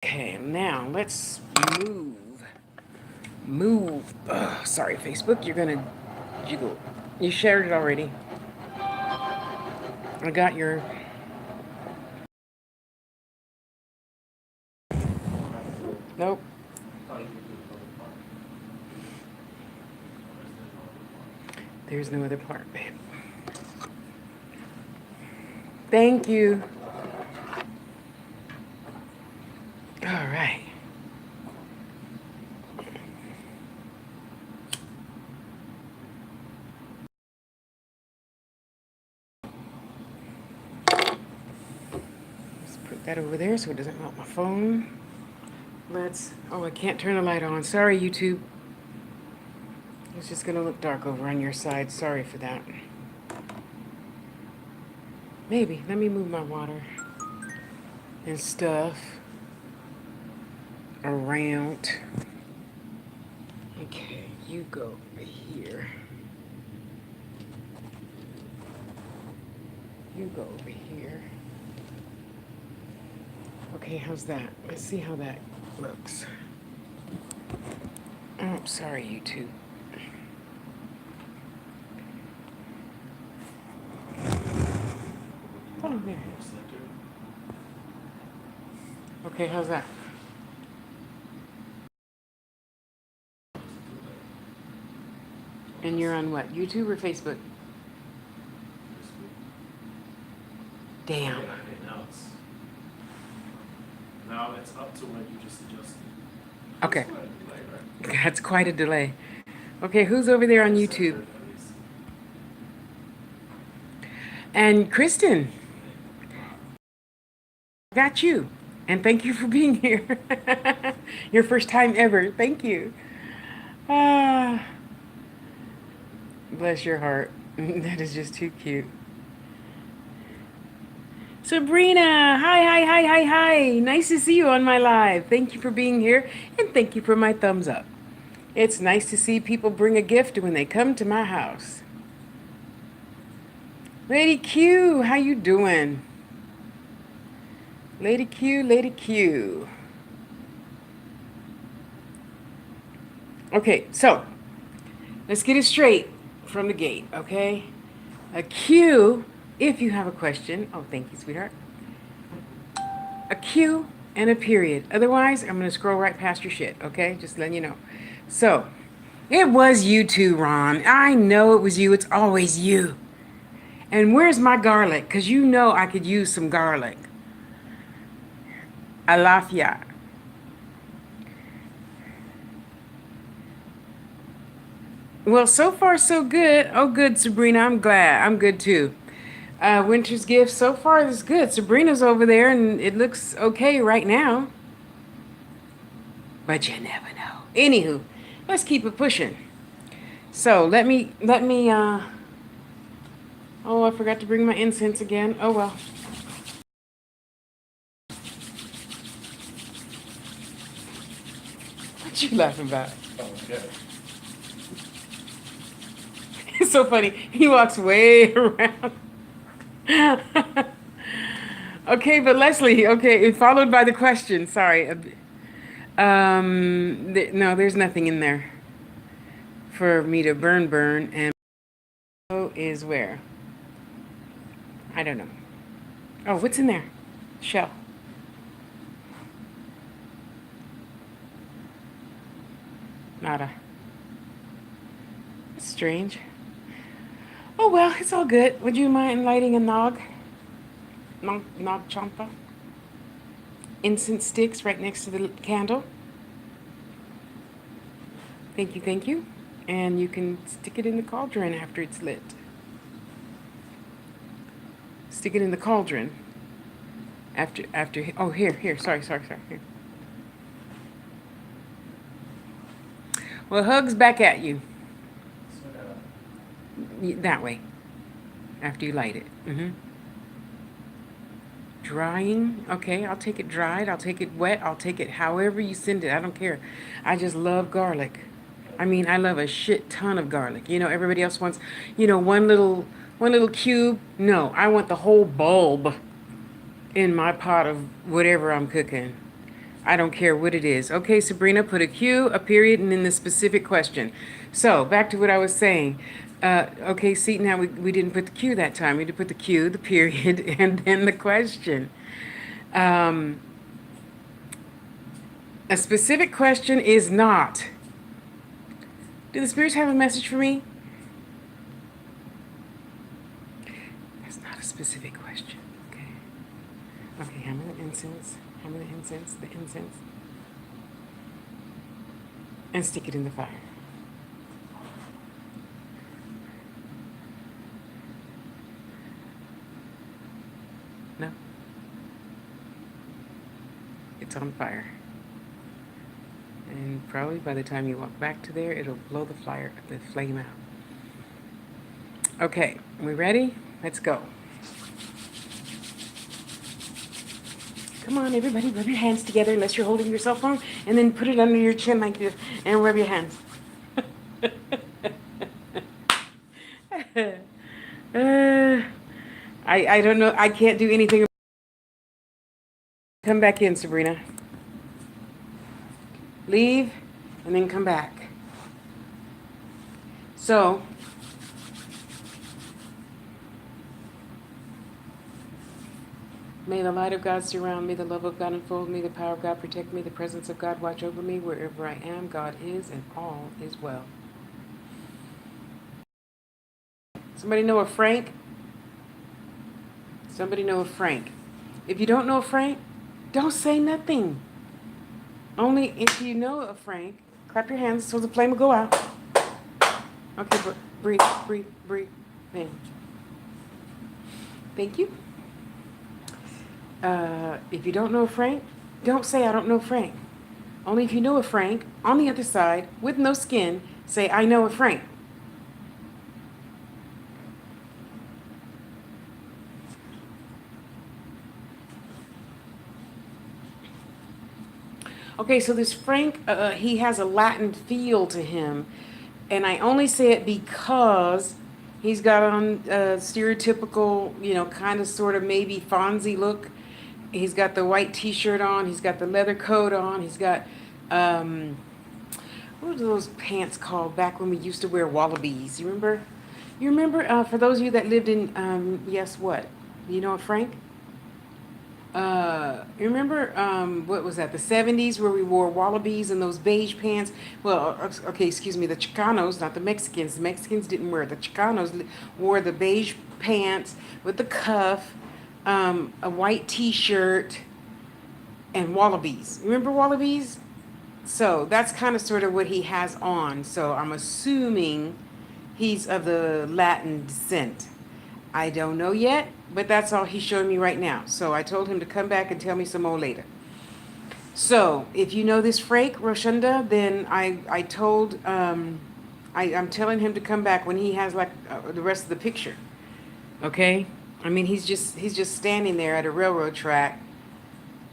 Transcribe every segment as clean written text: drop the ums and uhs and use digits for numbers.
Okay, now let's move. Sorry, Facebook, you're gonna jiggle. You shared it already. I got your. Nope. There's no other part, babe. Thank you. All right. Let's put that over there so it doesn't melt my phone. Oh, I can't turn the light on. Sorry, YouTube. It's just gonna look dark over on your side. Sorry for that. Maybe. Let me move my water and stuff around. Okay, you go over here. You go over here. Okay, how's that? Let's see how that looks. Oh, sorry, YouTube. Oh, there. Okay, how's that? And you're on what? YouTube or Facebook? Damn. Okay, now it's up to what you just adjusted. Okay. That's quite a delay, right? That's quite a delay. Okay, who's over there on YouTube? And Kristen, got you. And thank you for being here. Your first time ever. Thank you. Ah, bless your heart. That is just too cute. Sabrina, hi. Nice to see you on my live. Thank you for being here, and thank you for my thumbs up. It's nice to see people bring a gift when they come to my house. Lady Q, how you doing? Lady Q, Lady Q. Okay, so let's get it straight from the gate, okay? A Q, if you have a question. Oh, thank you, sweetheart. A Q and a period. Otherwise, I'm going to scroll right past your shit, okay? Just letting you know. So, it was you too, Ron. I know it was you. It's always you. And where's my garlic? Because you know I could use some garlic. Alafia. Well, so far so good. Oh, good, Sabrina. I'm glad. I'm good too. Winter's gift so far is good. Sabrina's over there, and it looks okay right now. But you never know. Anywho, let's keep it pushing. So let me. Oh, I forgot to bring my incense again. Oh well. What you laughing about? Oh, okay. It's so funny. He walks way around. Okay, but Leslie, okay, followed by the question. Sorry. No, there's nothing in there for me to burn. And is where? I don't know. Oh, what's in there? Shell. Nada. That's strange. Oh well, it's all good. Would you mind lighting a nog? Nog champa? Incense sticks right next to the candle. Thank you. And you can stick it in the cauldron after it's lit. Stick it in the cauldron. Oh, here. Sorry. Here. Well, hugs back at you. That way. After you light it. Drying. Okay, I'll take it dried. I'll take it wet. I'll take it however you send it. I don't care. I just love garlic. I mean, I love a shit ton of garlic. You know, everybody else wants, one little cube. No, I want the whole bulb in my pot of whatever I'm cooking. I don't care what it is. Okay, Sabrina, put a Q, a period, and then the specific question. So back to what I was saying. Okay, see, now we didn't put the Q that time. We had to put the Q, the period, and then the question. Um, a specific question is not. Do the spirits have a message for me? That's not a specific question. Okay. Okay, hammer the incense. Hammer the incense. The incense. And stick it in the fire. No. It's on fire. And probably by the time you walk back to there, it'll blow the flame out. Okay, we ready? Let's go. Come on, everybody, rub your hands together unless you're holding your cell phone, and then put it under your chin like this, and rub your hands. I don't know. I can't do anything. Come back in, Sabrina. Leave, and then come back. So, may the light of God surround me, the love of God enfold me, the power of God protect me, the presence of God watch over me. Wherever I am, God is, and all is well. Somebody know a Frank? Somebody know a Frank? If you don't know a Frank, don't say nothing. Only if you know a Frank, clap your hands so the flame will go out. Okay, breathe, breathe, breathe. Bam. Thank you. If you don't know a Frank, don't say I don't know Frank. Only if you know a Frank on the other side with no skin, say I know a Frank. Okay, so this Frank, he has a Latin feel to him. And I only say it because he's got on a stereotypical, kind of sort of maybe Fonzie look. He's got the white t-shirt on. He's got the leather coat on. He's got, what were those pants called back when we used to wear wallabies? You remember? You remember, for those of you that lived in, yes, what? You know what, Frank? You remember, what was that, the 70s where we wore wallabies and those beige pants? Well, okay, excuse me, the Chicanos, not the Mexicans. The Mexicans didn't wear it. The Chicanos wore the beige pants with the cuff, a white t-shirt, and wallabies. Remember wallabies? So that's kind of sort of what he has on. So I'm assuming he's of the Latin descent. I don't know yet, but that's all he's showing me right now. So I told him to come back and tell me some more later. So if you know this Frank Roshunda, then I told, I'm telling him to come back when he has like the rest of the picture. Okay? I mean, he's just standing there at a railroad track,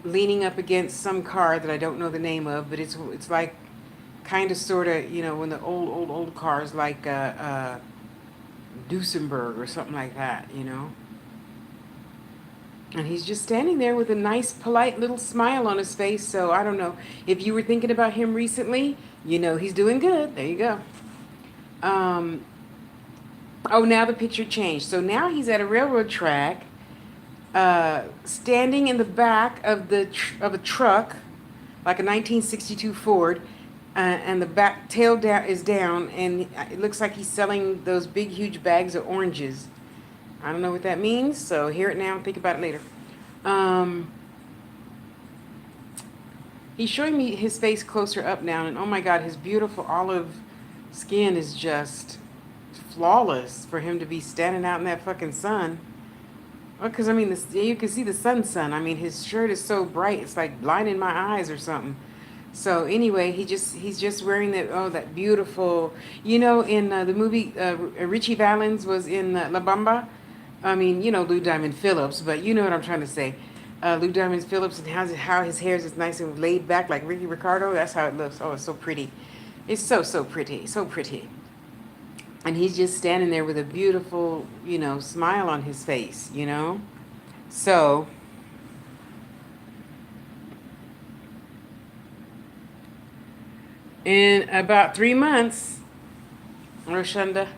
leaning up against some car that I don't know the name of, but it's like kind of sort of, when the old cars like Duesenberg or something like that, And he's just standing there with a nice, polite little smile on his face. So I don't know. If you were thinking about him recently, he's doing good. There you go. Oh, now the picture changed. So now he's at a railroad track, standing in the back of a truck, like a 1962 Ford, and the back tail is down, and it looks like he's selling those big, huge bags of oranges. I don't know what that means, so hear it now and think about it later. He's showing me his face closer up now, and oh my God, his beautiful olive skin is just flawless for him to be standing out in that fucking sun. Well, because, I mean, you can see the sun. I mean, his shirt is so bright, it's like blinding my eyes or something. So anyway, he's just wearing that beautiful, in the movie, Richie Valens was in La Bamba. I mean, Lou Diamond Phillips, but you know what I'm trying to say. Lou Diamond Phillips, and how his hair is nice and laid back like Ricky Ricardo. That's how it looks. Oh, it's so pretty. It's so pretty, so pretty. And he's just standing there with a beautiful, smile on his face, So In about 3 months, Roshunda,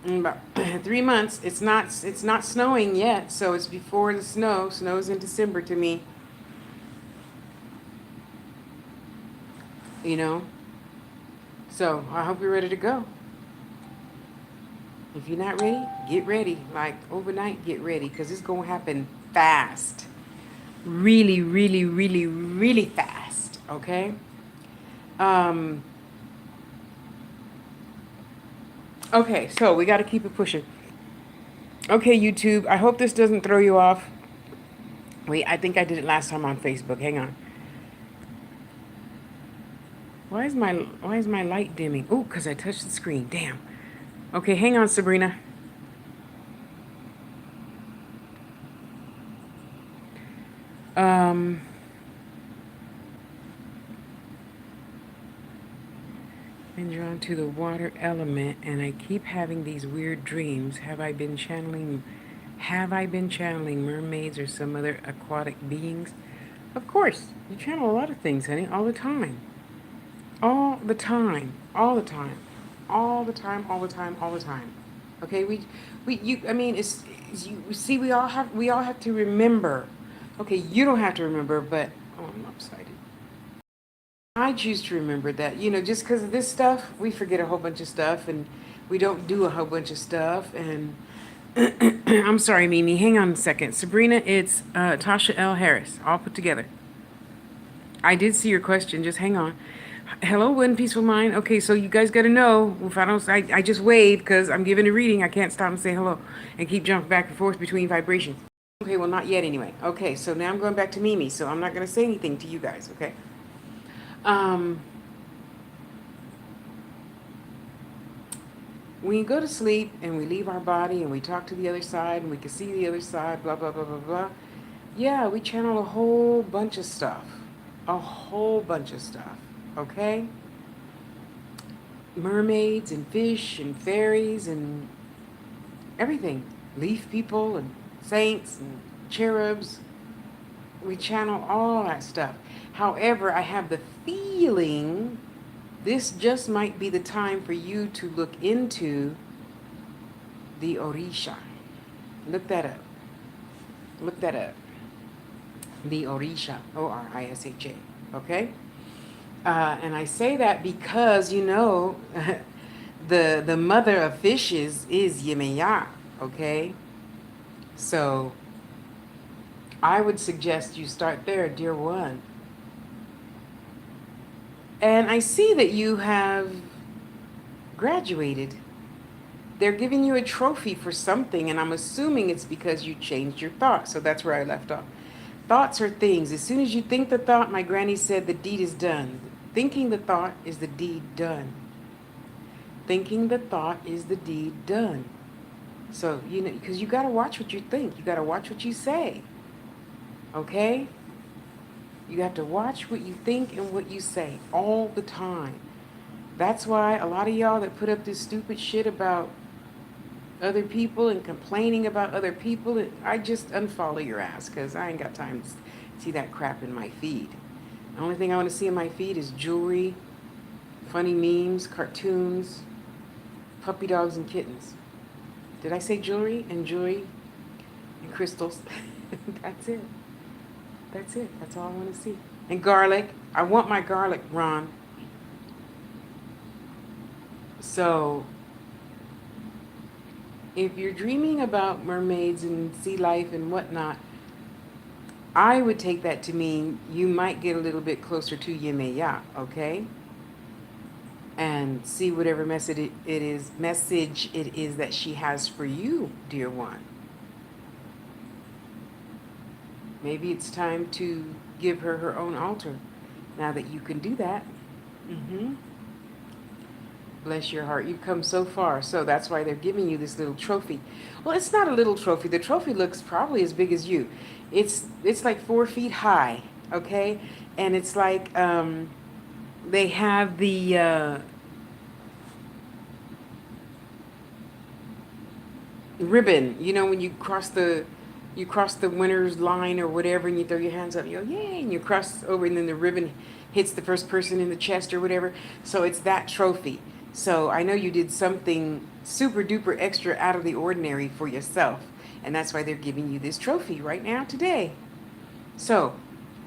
in about 3 months, it's not snowing yet, so it's before the snow. Snow's in December to me, you know. So I hope you're ready to go. If you're not ready, get ready. Like overnight, get ready, because it's gonna happen fast. Really, really, really, really fast. Okay. Um. Okay. So we got to keep it pushing. Okay, YouTube. I hope this doesn't throw you off. Wait, I think I did it last time on Facebook. Hang on. Why is my light dimming? Oh, because I touched the screen. Damn. Okay, hang on, Sabrina. Um, been drawn to the water element, and I keep having these weird dreams. Have I been channeling mermaids or some other aquatic beings? Of course, you channel a lot of things, honey, all the time. All the time. All the time. All the time, all the time, all the time. Okay, I mean, you see, we all have to remember. Okay, you don't have to remember, but, oh, I'm upside. I choose to remember that, just because of this stuff, we forget a whole bunch of stuff, and we don't do a whole bunch of stuff. And I'm sorry, Mimi. Hang on a second. Sabrina, it's Tasha L. Harris, all put together. I did see your question. Just hang on. Hello, One Peaceful Mind. Okay, so you guys got to know, if I don't, I just wave because I'm giving a reading. I can't stop and say hello and keep jumping back and forth between vibrations. Okay, well, not yet anyway. Okay, so now I'm going back to Mimi, so I'm not going to say anything to you guys, okay? Um, when you go to sleep and we leave our body and we talk to the other side and we can see the other side, blah, blah, blah, blah, blah. Yeah, we channel a whole bunch of stuff. A whole bunch of stuff, okay? Mermaids and fish and fairies and everything. Leaf people and saints and cherubs. We channel all that stuff. However, I have the feeling this just might be the time for you to look into the Orisha. Look that up. Look that up. The Orisha. Orisha. Okay? And I say that because, the mother of fishes is Yemeya. Okay? So I would suggest you start there, dear one. And I see that you have graduated. They're giving you a trophy for something, and I'm assuming it's because you changed your thoughts. So that's where I left off. Thoughts are things. As soon as you think the thought, my granny said, the deed is done. Thinking the thought is the deed done. Thinking the thought is the deed done. So, because you got to watch what you think. You got to watch what you say. Okay? You have to watch what you think and what you say all the time. That's why a lot of y'all that put up this stupid shit about other people and complaining about other people, I just unfollow your ass because I ain't got time to see that crap in my feed. The only thing I want to see in my feed is jewelry, funny memes, cartoons, puppy dogs and kittens. Did I say jewelry and crystals? That's it. That's it. That's all I want to see. And garlic. I want my garlic, Ron. So, if you're dreaming about mermaids and sea life and whatnot, I would take that to mean you might get a little bit closer to Yemeya, okay? And see whatever message it is that she has for you, dear one. Maybe it's time to give her her own altar. Now that you can do that. Mm-hmm. Bless your heart. You've come so far. So that's why they're giving you this little trophy. Well, it's not a little trophy. The trophy looks probably as big as you. It's like 4 feet high, okay? And it's like they have the ribbon. When you cross the you cross the winner's line or whatever, and you throw your hands up, you go, yay, and you cross over, and then the ribbon hits the first person in the chest or whatever. So it's that trophy. So I know you did something super duper extra out of the ordinary for yourself, and that's why they're giving you this trophy right now today. So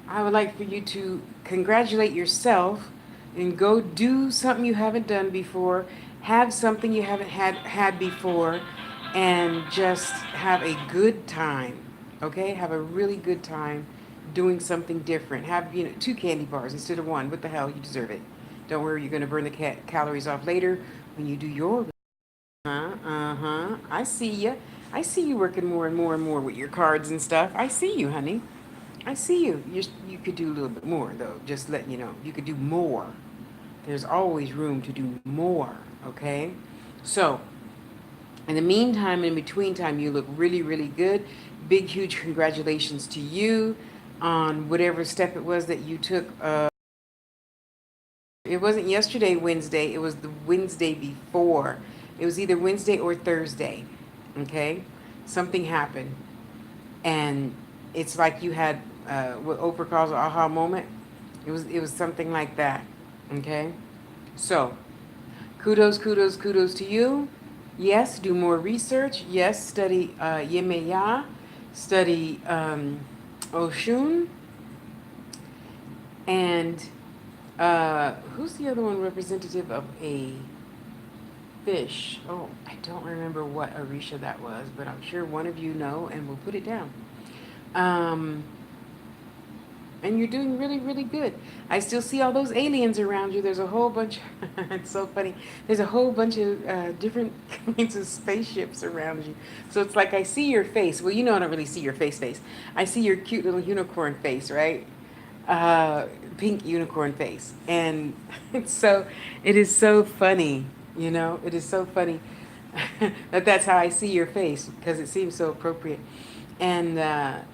I would like for you to congratulate yourself and go do something you haven't done before, have something you haven't had before, and just have a good time. Okay? Have a really good time doing something different. Have, two candy bars instead of one. What the hell? You deserve it. Don't worry, you're going to burn the calories off later when you do your. Uh-huh. I see you. I see you working more and more and more with your cards and stuff. I see you, honey. I see you. You could do a little bit more, though. Just letting you know. You could do more. There's always room to do more, okay? So, in the meantime, in between time, you look really, really good. Big, huge congratulations to you on whatever step it was that you took. It wasn't yesterday, Wednesday. It was the Wednesday before. It was either Wednesday or Thursday, okay? Something happened. And it's like you had what Oprah calls an aha moment. It was something like that. Okay? So, kudos, kudos, kudos to you. Yes, do more research. Yes, study Yemeya, study Oshun, and who's the other one representative of a fish? Oh, I don't remember what Orisha that was, but I'm sure one of you know, and we'll put it down. Um, and you're doing really, really good. I still see all those aliens around you. There's a whole bunch. It's so funny. There's a whole bunch of different kinds of spaceships around you. So it's like I see your face. Well, I don't really see your face. I see your cute little unicorn face, right? Pink unicorn face, and it is so funny. It is so funny that's how I see your face because it seems so appropriate, and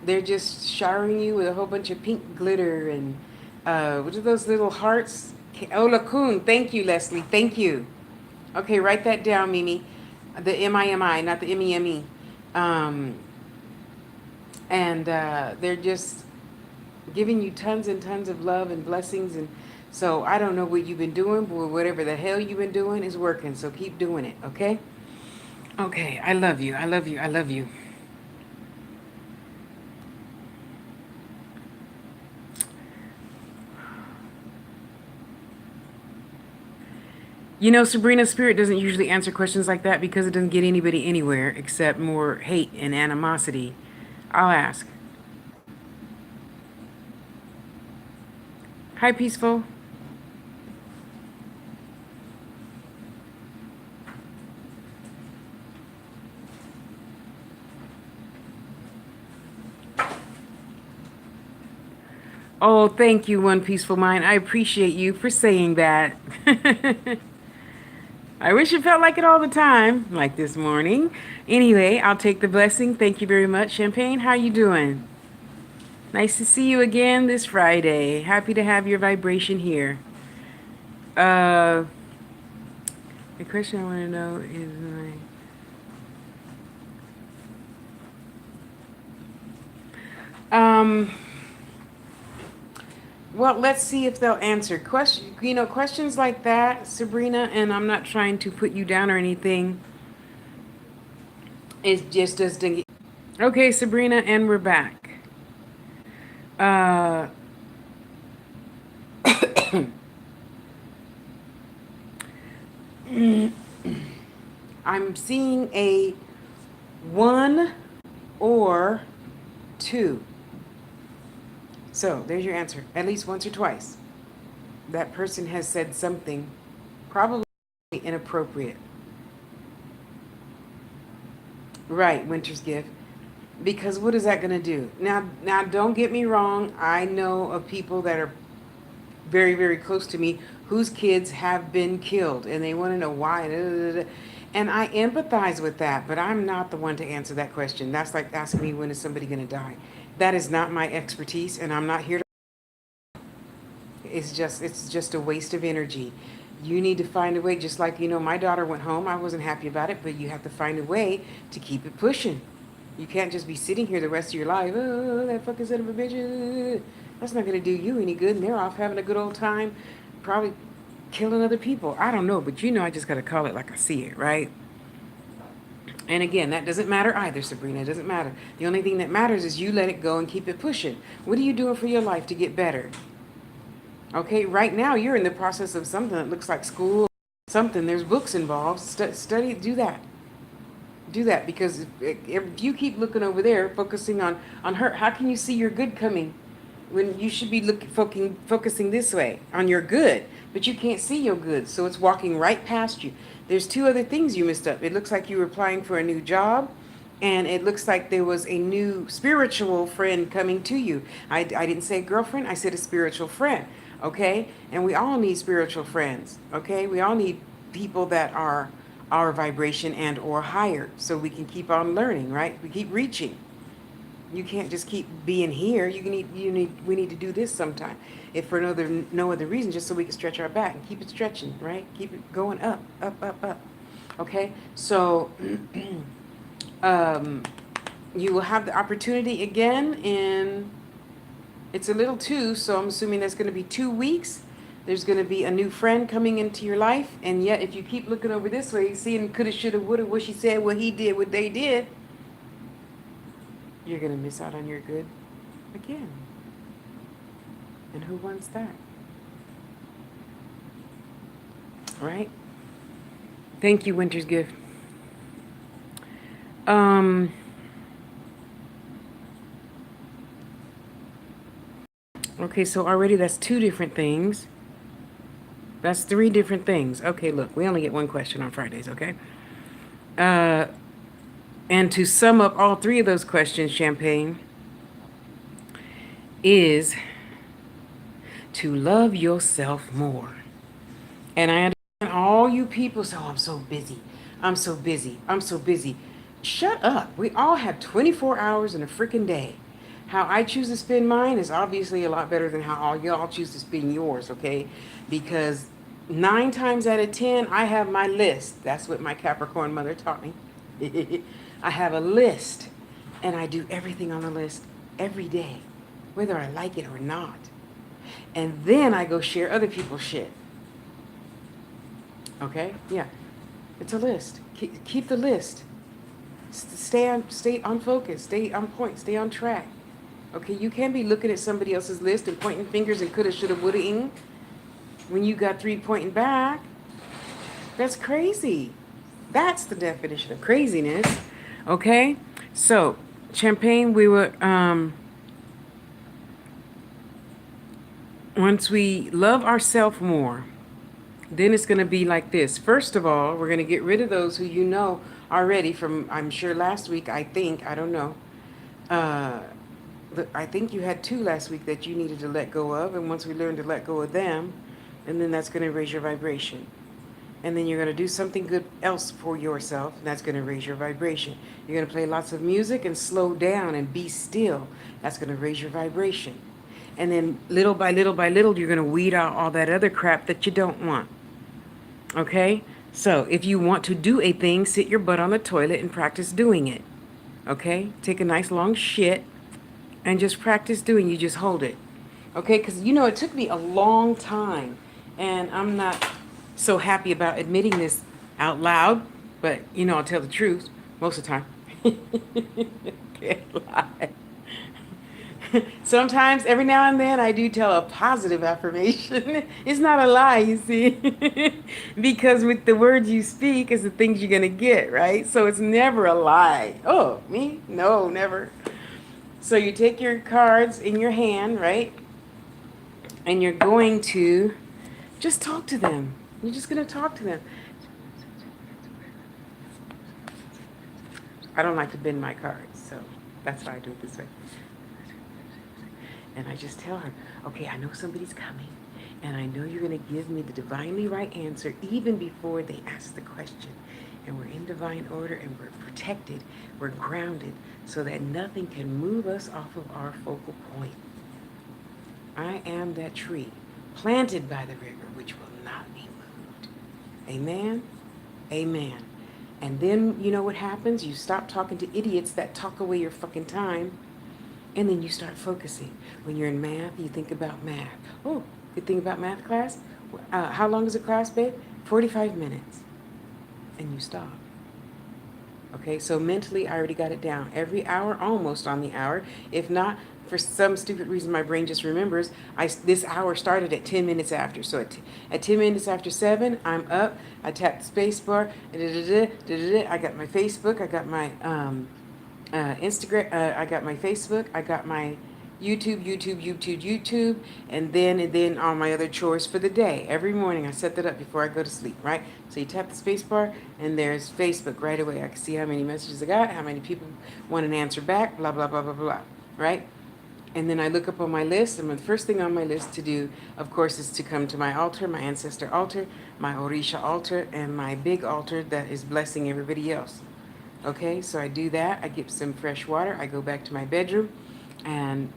they're just showering you with a whole bunch of pink glitter and what are those little hearts? Oh, Lacoon. Thank you, Leslie. Thank you. Okay, write that down, Mimi. The M-I-M-I, not the M-E-M-E. And they're just giving you tons and tons of love and blessings. And so I don't know what you've been doing, but whatever the hell you've been doing is working. So keep doing it, okay? Okay, I love you. I love you. I love you. Sabrina, Spirit doesn't usually answer questions like that because it doesn't get anybody anywhere except more hate and animosity. I'll ask. Hi, Peaceful. Oh, thank you, One Peaceful Mind. I appreciate you for saying that. I wish it felt like it all the time, like this morning. Anyway, I'll take the blessing. Thank you very much. Champagne, how you doing? Nice to see you again this Friday. Happy to have your vibration here. The question I want to know is well, let's see if they'll answer questions like that, Sabrina, and I'm not trying to put you down or anything. It just doesn't get... Okay, Sabrina, and we're back. I'm seeing a 1 or 2. So there's your answer. At least once or twice. That person has said something probably inappropriate. Right, Winter's Gift. Because what is that going to do? Now, don't get me wrong. I know of people that are very, very close to me whose kids have been killed, and they want to know why. And I empathize with that, but I'm not the one to answer that question. That's like asking me, when is somebody going to die? That is not my expertise, and I'm not here to... It's just a waste of energy. You need to find a way, just like, my daughter went home. I wasn't happy about it, but you have to find a way to keep it pushing. You can't just be sitting here the rest of your life. Oh, that fucking son of a bitch. That's not going to do you any good. And they're off having a good old time, probably killing other people. I don't know, but I just got to call it like I see it, right? And again, that doesn't matter either, Sabrina. It doesn't matter. The only thing that matters is you let it go and keep it pushing. What are you doing for your life to get better? Okay, right now you're in the process of something that looks like school, something. There's books involved. Study, do that. Do that because if you keep looking over there, focusing on her, how can you see your good coming when you should be focusing this way on your good, but you can't see your good, so it's walking right past you. There's two other things you missed up. It looks like you were applying for a new job, and it looks like there was a new spiritual friend coming to you. I didn't say girlfriend, I said a spiritual friend. Okay, and we all need spiritual friends. Okay, we all need people that are our vibration and or higher, so we can keep on learning, right? We keep reaching. You can't just keep being here. We need to do this sometime, if for no other reason, just so we can stretch our back and keep it stretching, right? Keep it going up, up, up, up. Okay, so you will have the opportunity again in, it's a little too, so I'm assuming that's going to be 2 weeks. There's going to be a new friend coming into your life, and yet if you keep looking over this way, seeing coulda, shoulda, woulda, what she said, what he did, what they did, you're going to miss out on your good again. And who wants that? Right? Thank you, Winter's Gift. Okay, so already that's 2 different things. That's 3 different things. Okay, look, we only get 1 question on Fridays, okay? And to sum up all 3 of those questions, Champagne, is to love yourself more. And I understand all you people say, oh, I'm so busy. I'm so busy. I'm so busy. Shut up. We all have 24 hours in a freaking day. How I choose to spend mine is obviously a lot better than how all y'all choose to spend yours, okay? Because 9 times out of 10, I have my list. That's what my Capricorn mother taught me. I have a list, and I do everything on the list every day, whether I like it or not. And then I go share other people's shit. Okay? Yeah. It's a list. Keep the list. Stay on focus. Stay on point. Stay on track. Okay? You can't be looking at somebody else's list and pointing fingers and coulda, shoulda, woulda, ing when you got 3 pointing back. That's crazy. That's the definition of craziness. Okay? So, Champagne, we were, once we love ourselves more, then it's going to be like this. First of all, we're going to get rid of those who you know already from, I'm sure last week, I don't know. I think you had 2 last week that you needed to let go of. And once we learn to let go of them, and then that's going to raise your vibration. And then you're going to do something good else for yourself, and that's going to raise your vibration. You're going to play lots of music and slow down and be still. That's going to raise your vibration. And then little by little by little, you're going to weed out all that other crap that you don't want. Okay? So if you want to do a thing, sit your butt on the toilet and practice doing it. Okay? Take a nice long shit and just practice doing it. You just hold it. Okay? Because, it took me a long time. And I'm not so happy about admitting this out loud. But, I'll tell the truth most of the time. Can't lie. Sometimes, every now and then, I do tell a positive affirmation. It's not a lie, you see. Because with the words you speak is the things you're going to get, right? So it's never a lie. Oh, me? No, never. So you take your cards in your hand, right? And you're going to just talk to them. You're just going to talk to them. I don't like to bend my cards, so that's why I do it this way. And I just tell her, okay, I know somebody's coming, and I know you're going to give me the divinely right answer even before they ask the question. And we're in divine order, and we're protected, we're grounded, so that nothing can move us off of our focal point. I am that tree, planted by the river, which will not be moved. Amen? Amen. And then you know what happens? You stop talking to idiots that talk away your fucking time. And then you start focusing. When you're in math, you think about math. Oh, good thing about math class. How long is a class, babe? 45 minutes. And you stop. Okay, so mentally, I already got it down. Every hour, almost on the hour. If not, for some stupid reason, my brain just remembers. This hour started at 10 minutes after. So at 10 minutes after 7, I'm up. I tap the space bar. I got my Facebook. I got my Instagram. I got my Facebook. I got my YouTube, and then all my other chores for the day. Every morning I set that up before I go to sleep, right? So you tap the space bar, and there's Facebook right away. I can see how many messages I got, how many people want an answer back, blah, blah, blah, blah, blah, right? And then I look up on my list, and the first thing on my list to do, of course, is to come to my altar, my ancestor altar, my Orisha altar, and my big altar that is blessing everybody else. Okay, so I do that. I get some fresh water. I go back to my bedroom, and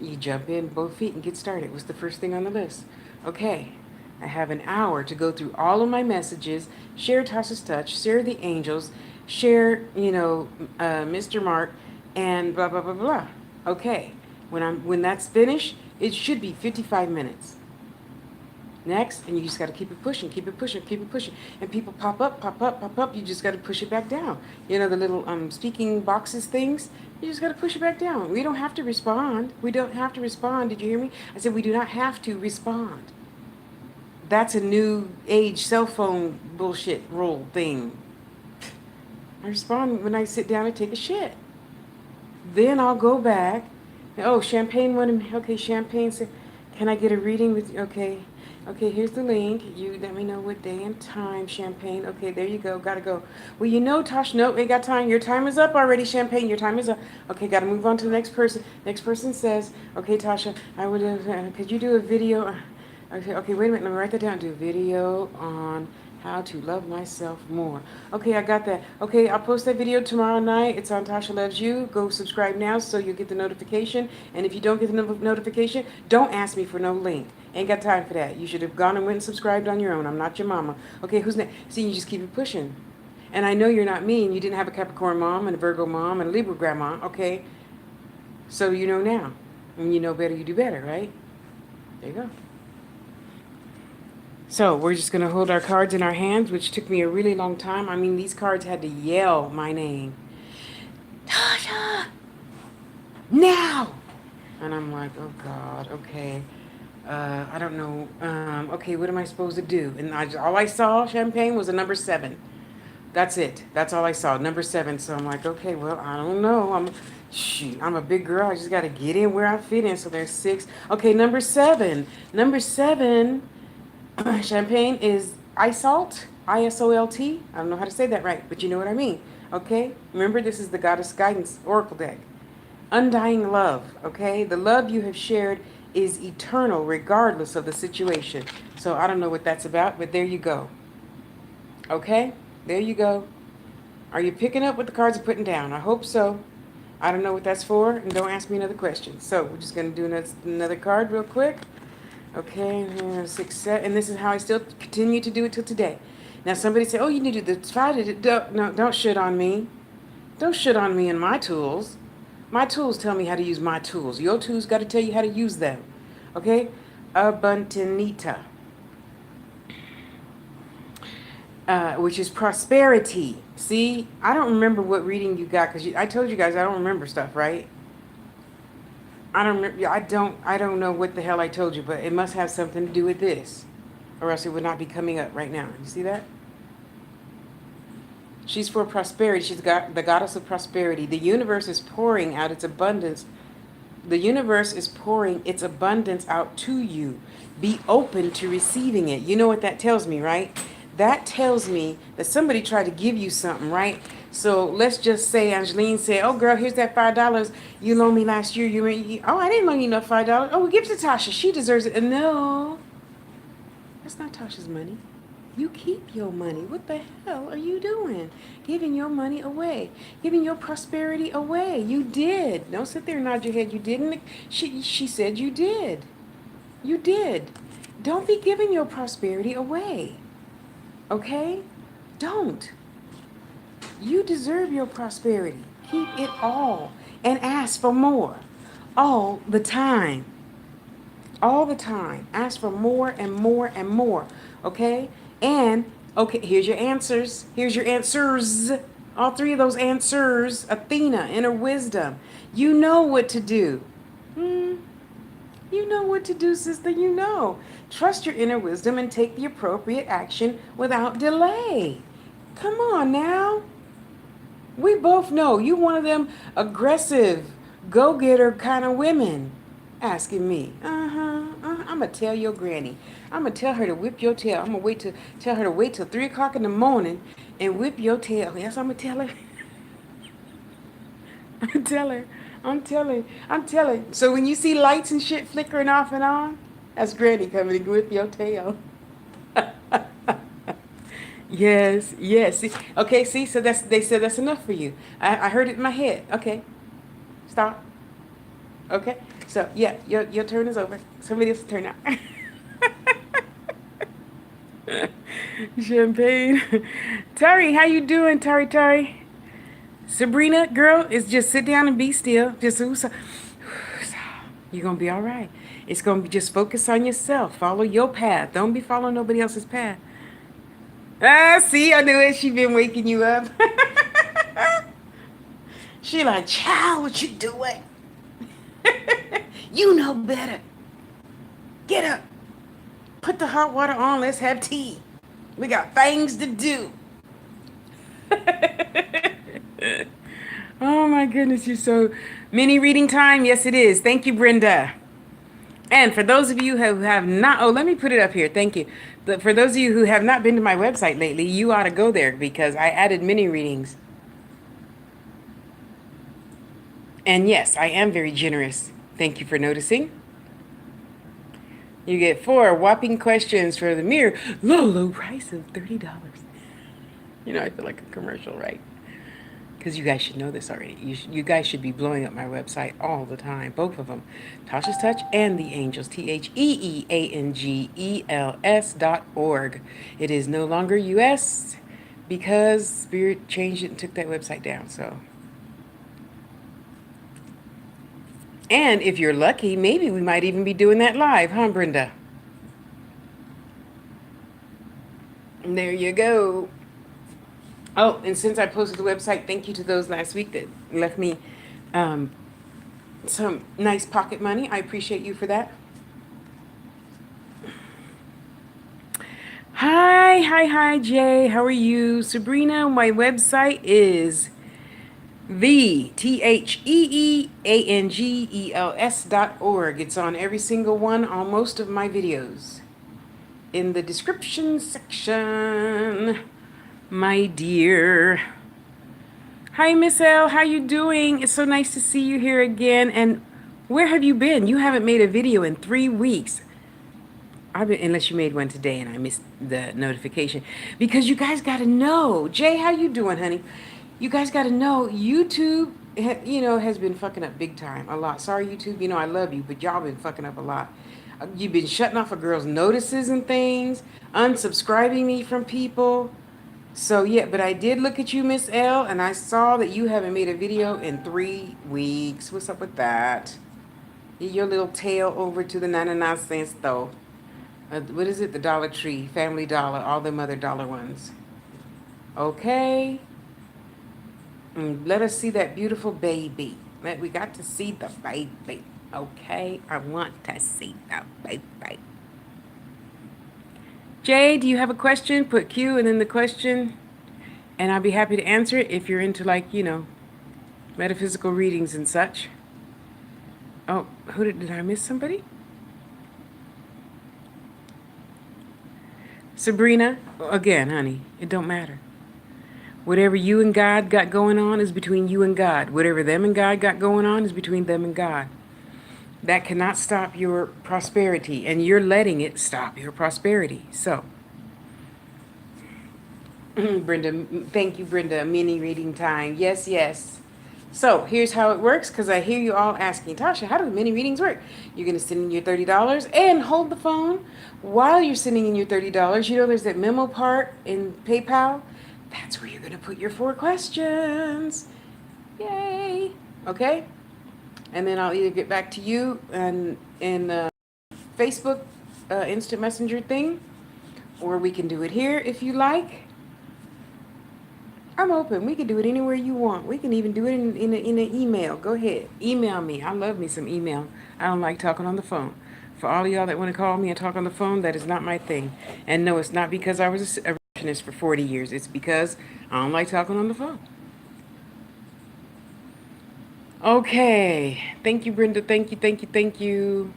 you jump in both feet and get started. Was the first thing on the list. Okay, I have an hour to go through all of my messages, share Tasha's Touch, share the angels, share, Mr. Mark, and blah, blah, blah, blah. Okay, when that's finished, it should be 55 minutes. Next, and you just got to keep it pushing, keep it pushing, keep it pushing. And people pop up, pop up, pop up. You just got to push it back down. You know, the little speaking boxes things, you just got to push it back down. We don't have to respond. We don't have to respond. Did you hear me? I said we do not have to respond. That's a new age cell phone bullshit rule thing. I respond when I sit down and take a shit. Then I'll go back. Oh, Champagne wanted, okay, Champagne said, can I get a reading with you? Okay. Okay, here's the link. You let me know what day and time, Champagne. Okay, there you go. Gotta go. Well, you know, Tosh, no, ain't got time. Your time is up already, Champagne. Your time is up. Okay, gotta move on to the next person. Next person says, okay, Tasha, I would have, could you do a video? Okay, wait a minute. Let me write that down. Do a video on how to love myself more. Okay, I got that. Okay, I'll post that video tomorrow night. It's on Tasha Loves You. Go subscribe now so you'll get the notification. And if you don't get the notification, don't ask me for no link. Ain't got time for that. You should have gone and went and subscribed on your own. I'm not your mama. Okay, who's next? See, you just keep it pushing. And I know you're not mean. You didn't have a Capricorn mom and a Virgo mom and a Libra grandma. Okay, so you know now. When you know better, you do better, right? There you go. So we're just going to hold our cards in our hands, which took me a really long time. I mean, these cards had to yell my name. Tasha! Now! And I'm like, oh, God, okay. I don't know. Okay, what am I supposed to do? And all I saw, Champagne, was a number 7. That's it. That's all I saw, number 7. So I'm like, okay, well, I don't know. I'm a big girl. I just got to get in where I fit in. So there's 6. Okay, number 7. Number 7... Champagne is Isolt, Isolt. I don't know how to say that right, but you know what I mean. Okay? Remember, this is the Goddess Guidance Oracle deck. Undying love, okay? The love you have shared is eternal regardless of the situation. So I don't know what that's about, but there you go. Okay? There you go. Are you picking up what the cards are putting down? I hope so. I don't know what that's for, and don't ask me another question. So we're just going to do another card real quick. Okay, 6, 7, and this is how I still continue to do it till today. Now somebody say, oh, you need to do this. No, don't shit on me. Don't shit on me and my tools. My tools tell me how to use my tools. Your tools got to tell you how to use them. Okay? Abundanita. Which is prosperity. See, I don't remember what reading you got because I told you guys I don't remember stuff, right? I don't know what the hell I told you, but it must have something to do with this, or else it would not be coming up right now. You see that? She's for prosperity. She's got the goddess of prosperity. The universe is pouring out its abundance. The universe is pouring its abundance out to you. Be open to receiving it. You know what that tells me, right? That tells me that somebody tried to give you something, right? So let's just say Angeline said, oh, girl, here's that $5 you loaned me last year. Oh, I didn't loan you no $5. Oh, well, give it to Tasha. She deserves it. No, that's not Tasha's money. You keep your money. What the hell are you doing? Giving your money away. Giving your prosperity away. You did. Don't sit there and nod your head. You didn't. She said you did. You did. Don't be giving your prosperity away. Okay? Don't. You deserve your prosperity. Keep it all and ask for more all the time. All the time. Ask for more and more and more. Okay? And, okay, here's your answers. Here's your answers. All three of those answers. Athena, inner wisdom. You know what to do. Hmm. You know what to do, sister. You know. Trust your inner wisdom and take the appropriate action without delay. Come on now. We both know you one of them aggressive, go-getter kind of women asking me. I'm going to tell your granny. I'm going to tell her to whip your tail. I'm going to tell her to wait till 3 o'clock in the morning and whip your tail. Yes, I'm going to tell her. I'm tell her. I'm telling. So when you see lights and shit flickering off and on, that's granny coming to whip your tail. Yes, yes. See, okay, see, so they said that's enough for you. I heard it in my head. Okay, stop. Okay, so yeah, your turn is over. Somebody else's turn now. Champagne. Tari, how you doing, Tari? Sabrina, girl, is just sit down and be still. Just you're gonna be all right. It's gonna be just focus on yourself. Follow your path. Don't be following nobody else's path. Ah, see, I knew it. She been waking you up. She like, child, what you doing? You know better. Get up. Put the hot water on. Let's have tea. We got things to do. Oh my goodness, you're so mini reading time. Yes, it is. Thank you, Brenda. And for those of you who have not, oh, let me put it up here. Thank you. But for those of you who have not been to my website lately, you ought to go there because I added mini readings. And yes, I am very generous. Thank you for noticing. You get 4 whopping questions for the mere low price of $30. You know, I feel like a commercial, right? Because you guys should know this already. You guys should be blowing up my website all the time. Both of them. Tasha's Touch and the Angels. TheeAngels.org. It is no longer US because Spirit changed it and took that website down. So, and if you're lucky, maybe we might even be doing that live, huh, Brenda? And there you go. Oh, and since I posted the website, thank you to those last week that left me some nice pocket money. I appreciate you for that. Hi, Jay. How are you? Sabrina, my website is TheTheAngels.org. It's on every single one, on most of my videos. In the description section. My dear. Hi, Miss L. How you doing? It's so nice to see you here again. And where have you been? You haven't made a video in 3 weeks. Unless you made one today and I missed the notification. Because you guys got to know. Jay, how you doing, honey? You guys got to know YouTube, has been fucking up big time. A lot. Sorry, YouTube. I love you, but y'all been fucking up a lot. You've been shutting off a girl's notices and things. Unsubscribing me from people. So, yeah, but I did look at you, Miss L, and I saw that you haven't made a video in 3 weeks. What's up with that? Get your little tail over to the 99 cents store. What is it? The Dollar Tree, Family Dollar, all them other dollar ones. Okay? And let us see that beautiful baby. We got to see the baby. Okay? I want to see the baby. Jay, do you have a question? Put Q and then the question, and I'll be happy to answer it if you're into, metaphysical readings and such. Oh, did I miss somebody? Sabrina, again, honey, it don't matter. Whatever you and God got going on is between you and God. Whatever them and God got going on is between them and God. That cannot stop your prosperity, and you're letting it stop your prosperity. So, Brenda, thank you, Brenda. Mini reading time. Yes. So, here's how it works, because I hear you all asking, Tasha, how do mini readings work? You're going to send in your $30 and hold the phone while you're sending in your $30. There's that memo part in PayPal. that's where you're going to put your 4 questions. Yay. Okay? And then I'll either get back to you and in Facebook instant messenger thing, or we can do it here if you like. I'm open. We can do it anywhere you want. We can even do it in an email. Go ahead. Email me. I love me some email. I don't like talking on the phone. For all of y'all that want to call me and talk on the phone, that is not my thing. And no, it's not because I was a receptionist for 40 years. It's because I don't like talking on the phone. Okay. Thank you, Brenda. Thank you, thank you, thank you.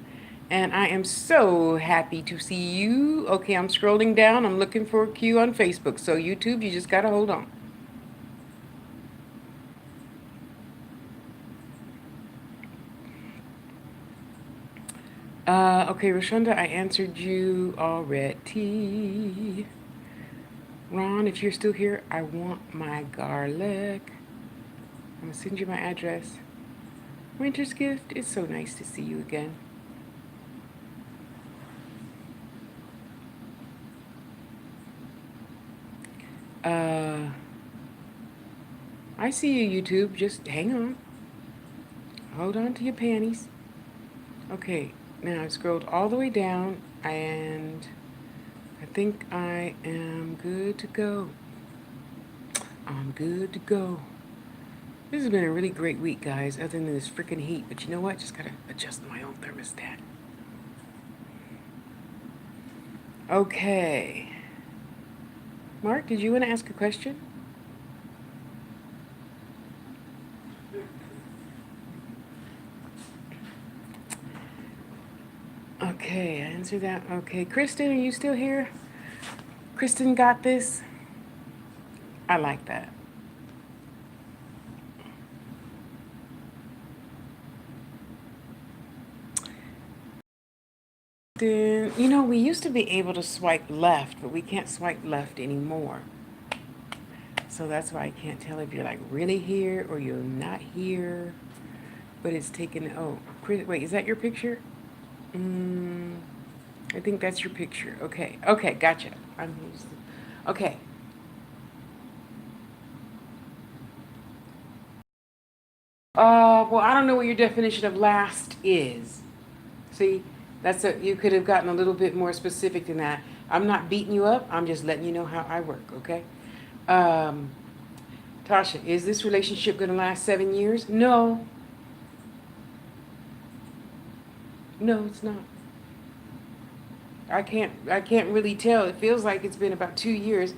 And I am so happy to see you. Okay, I'm scrolling down. I'm looking for a Q on Facebook. So YouTube, you just got to hold on. Okay, Rashonda, I answered you already. Ron, if you're still here, I want my garlic. I'm gonna send you my address. Winter's gift, it's so nice to see you again. Uh, I see you, YouTube. Just hang on. Hold on to your panties. Okay, now I've scrolled all the way down, and I think I am good to go. I'm good to go. This has been a really great week, guys, other than this freaking heat. But you know what? Just gotta adjust my own thermostat. Okay. Mark, did you want to ask a question? Okay, I answered that. Okay, Kristen, are you still here? Kristen got this. I like that. Then, you know, we used to be able to swipe left, but we can't swipe left anymore. So that's why I can't tell if you're like really here or you're not here. But it's taken. Oh, wait, is that your picture? I think that's your picture. Okay, okay, gotcha. Okay. Well, I don't know what your definition of last is. See, you could have gotten a little bit more specific than that. I'm not beating you up. I'm just letting you know how I work, okay? Um, Tasha, is this relationship going to last 7 years? No. No, it's not. I can't really tell. It feels like it's been about 2 years,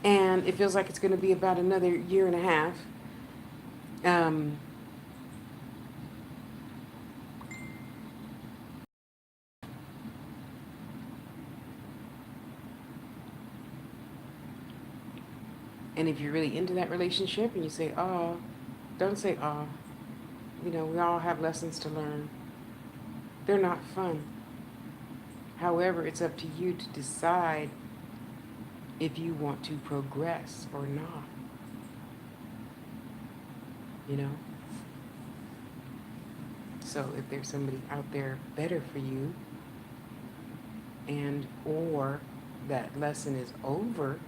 and it feels like it's going to be about another year and a half. Um, and if you're really into that relationship and you say, "Oh," don't say, "Oh." You know, we all have lessons to learn. They're not fun. However, it's up to you to decide if you want to progress or not. You know? So if there's somebody out there better for you, and or that lesson is over,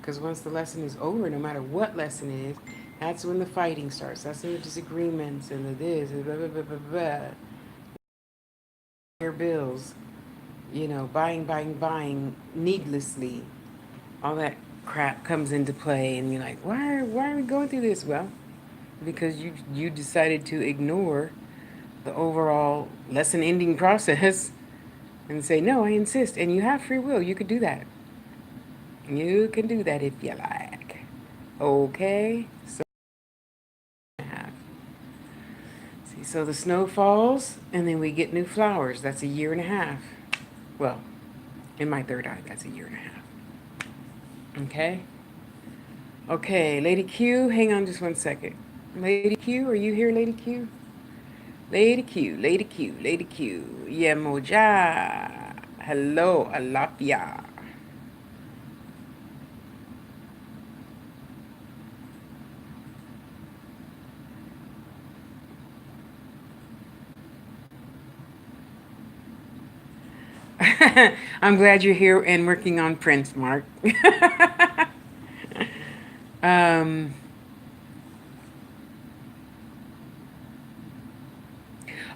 because once the lesson is over, no matter what lesson it is, that's when the fighting starts. That's when the disagreements and the this and blah blah blah blah blah. Your bills, you know, buying needlessly. All that crap comes into play, and you're like, why are we going through this? Well, because you decided to ignore the overall lesson ending process and say, no, I insist. And you have free will. You could do that. You can do that if you like. Okay? So, see, so the snow falls, and then we get new flowers. That's a year and a half. Well, in my third eye, that's a year and a half. Okay? Okay, Lady Q, hang on just 1 second. Lady Q, are you here, Lady Q? Lady Q, Lady Q, Lady Q. Yemoja. Hello, Alapia. I'm glad you're here and working on Prince, Mark. Um,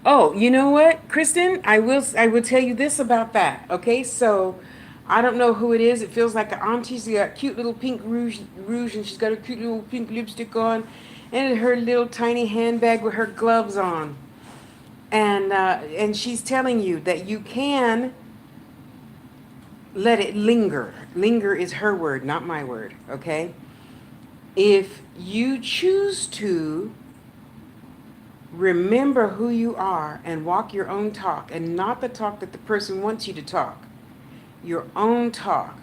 oh, you know what, Kristen? I will tell you this about that. Okay, so I don't know who it is. It feels like an auntie. She's got cute little pink rouge, and she's got a cute little pink lipstick on, and her little tiny handbag with her gloves on. And she's telling you that you can let it linger. Linger is her word, not my word. Okay, if you choose to remember who you are and walk your own talk and not the talk that the person wants you to talk, your own talk.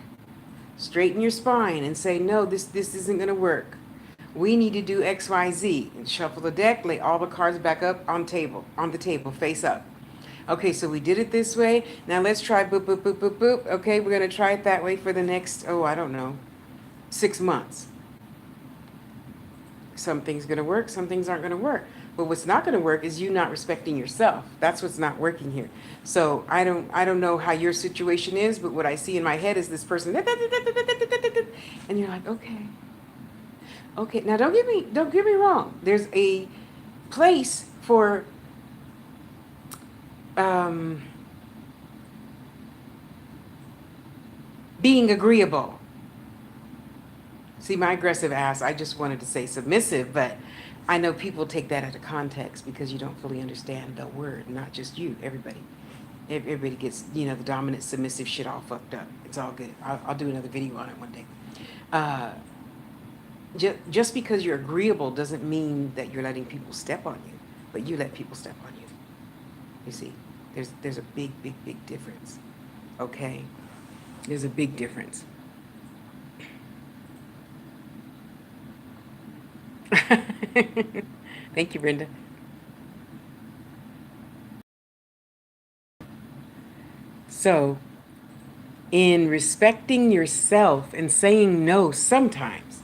Straighten your spine and say, no, this isn't going to work. We need to do XYZ. And shuffle the deck, lay all the cards back up on the table, face up. Okay, so we did it this way. Now let's try boop, boop, boop, boop, boop. Okay, we're going to try it that way for the next, oh, I don't know, 6 months. Some things going to work, some things aren't going to work. But what's not going to work is you not respecting yourself. That's what's not working here. So I don't know how your situation is, but what I see in my head is this person, and you're like, okay, okay. Now don't get me wrong. There's a place for um, being agreeable. See, my aggressive ass, I just wanted to say submissive, but I know people take that out of context because you don't fully understand the word, not just you, everybody. Everybody gets, the dominant submissive shit all fucked up. It's all good. I'll do another video on it one day. Uh, just because you're agreeable doesn't mean that you're letting people step on you, but you let people step on you. You see, there's a big, big, big difference. Okay? There's a big difference. Thank you, Brenda. So, in respecting yourself and saying no sometimes,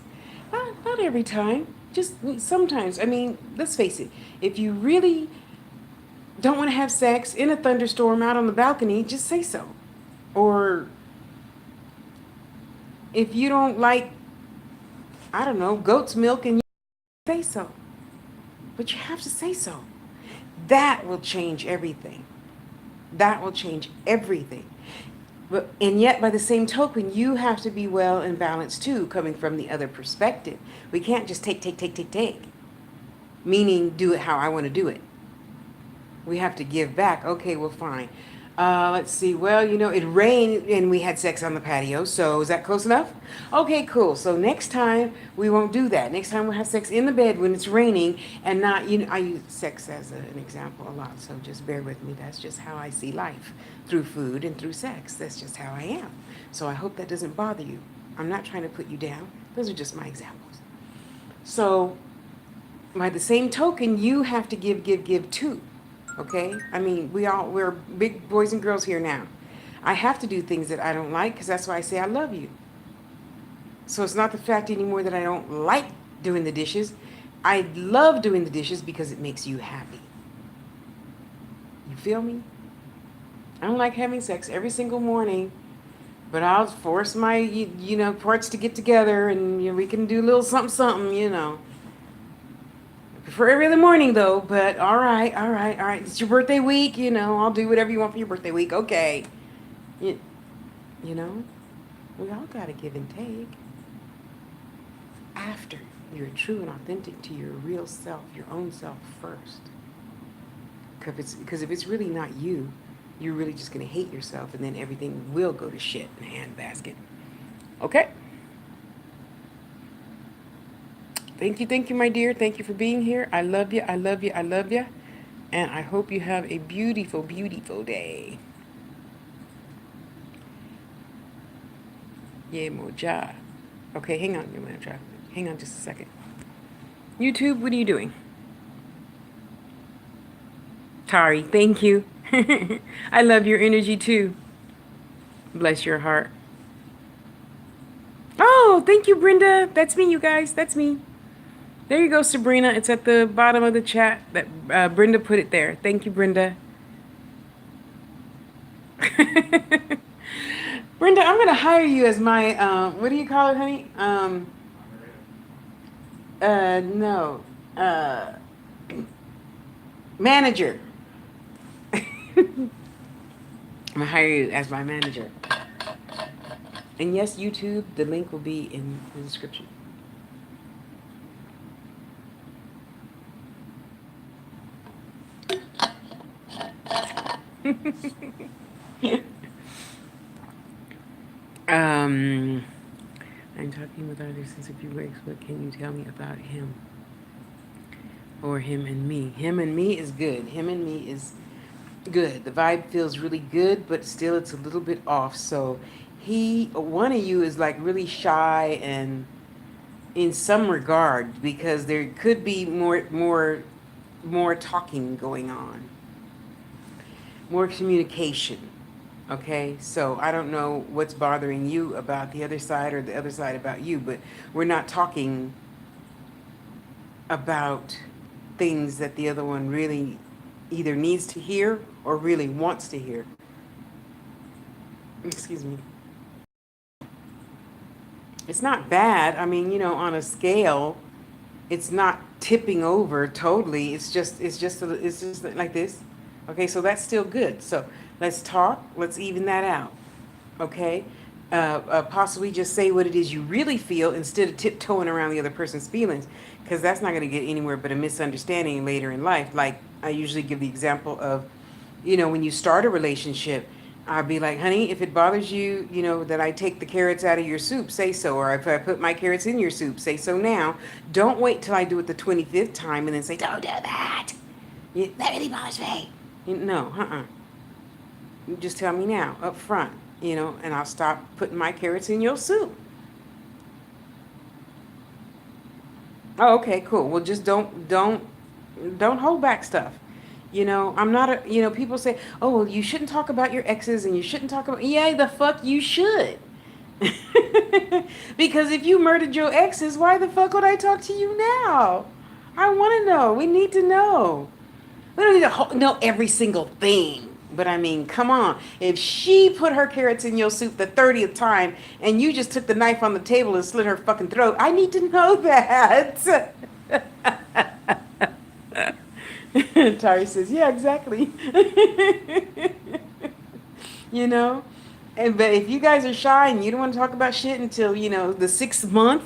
not every time, just sometimes. I mean, let's face it, if you really don't want to have sex in a thunderstorm out on the balcony, just say so. Or if you don't like, I don't know, goat's milk, and you say so. But you have to say so. That will change everything. That will change everything. And yet, by the same token, you have to be well and balanced too, coming from the other perspective. We can't just take, meaning do it how I want to do it. We have to give back. Okay, well, fine. Let's see. Well, it rained and we had sex on the patio. So is that close enough? Okay, cool. So next time we won't do that. Next time we'll have sex in the bed when it's raining and not, I use sex as an example a lot. So just bear with me. That's just how I see life, through food and through sex. That's just how I am. So I hope that doesn't bother you. I'm not trying to put you down. Those are just my examples. So by the same token, you have to give too. Okay? I mean, we're big boys and girls here now. I have to do things that I don't like because that's why I say I love you. So it's not the fact anymore that I don't like doing the dishes. I love doing the dishes because it makes you happy. You feel me? I don't like having sex every single morning, but I'll force my, parts to get together and we can do a little something. For every other morning though, but all right. It's your birthday week, I'll do whatever you want for your birthday week. Okay. You, you know, we all got to give and take. After you're true and authentic to your real self, your own self first. Because if it's really not you, you're really just going to hate yourself and then everything will go to shit in a handbasket. Okay? Thank you, my dear. Thank you for being here. I love you. And I hope you have a beautiful, beautiful day. Yeah, moja. Okay, hang on. Hang on just a second. YouTube, what are you doing? Tari, thank you. I love your energy too. Bless your heart. Oh, thank you, Brenda. That's me, you guys. That's me. There you go, Sabrina. It's at the bottom of the chat that Brenda put it there. Thank you, Brenda. Brenda, I'm going to hire you as my, what do you call it, honey? No. Uh, Manager. I'm gonna hire you as my manager. And yes, YouTube, the link will be in the description. um, I'm talking with others since a few weeks. What can you tell me about him? Or him and me? Him and me is good. Him and me is good. The vibe feels really good, but still it's a little bit off. So one of you is like really shy and in some regard because there could be more talking going on, more communication. Okay, so I don't know what's bothering you about the other side or the other side about you, but we're not talking about things that the other one really either needs to hear or really wants to hear. Excuse me. It's not bad. I mean, on a scale, it's not tipping over totally. It's just like this. Okay, so that's still good. So let's talk. Let's even that out. Okay, possibly just say what it is you really feel instead of tiptoeing around the other person's feelings, because that's not going to get anywhere but a misunderstanding later in life. Like I usually give the example of, when you start a relationship, I'd be like, honey, if it bothers you, that I take the carrots out of your soup, say so. Or if I put my carrots in your soup, say so now. Don't wait till I do it the 25th time and then say, don't do that. That really bothers me. No, You just tell me now, up front, and I'll stop putting my carrots in your soup. Oh, okay, cool. Well, just don't hold back stuff. I'm not people say, oh, well, you shouldn't talk about your exes and you shouldn't talk about, yeah, the fuck you should. Because if you murdered your exes, why the fuck would I talk to you now? I want to know. We need to know. We don't need to know every single thing. But I mean, come on. If she put her carrots in your soup the 30th time and you just took the knife on the table and slit her fucking throat, I need to know that. Tari says, yeah, exactly. you know? But if you guys are shy and you don't want to talk about shit until, the 6th month,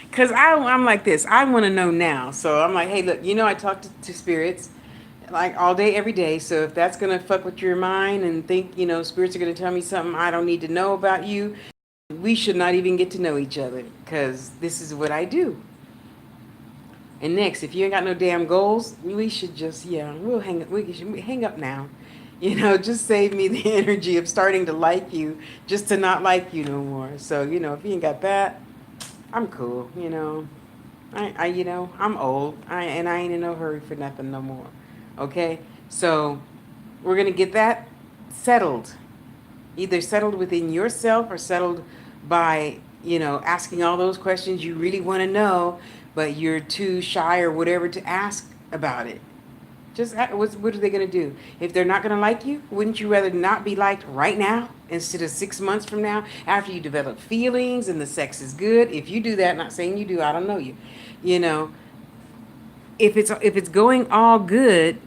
because I'm like this. I want to know now. So I'm like, hey, look, I talk to spirits like all day, every day. So if that's going to fuck with your mind and think, spirits are going to tell me something I don't need to know about you, we should not even get to know each other because this is what I do. And next, if you ain't got no damn goals, we should just, we'll hang up. We should hang up now. Just save me the energy of starting to like you, just to not like you no more. So, if you ain't got that, I'm cool. I'm old. I ain't in no hurry for nothing no more. Okay? So, we're going to get that settled. Either settled within yourself or settled by, asking all those questions you really want to know, but you're too shy or whatever to ask about it. Just what are they going to do? If they're not going to like you, wouldn't you rather not be liked right now instead of 6 months from now after you develop feelings and the sex is good? If you do that, not saying you do, I don't know you. If it's going all good,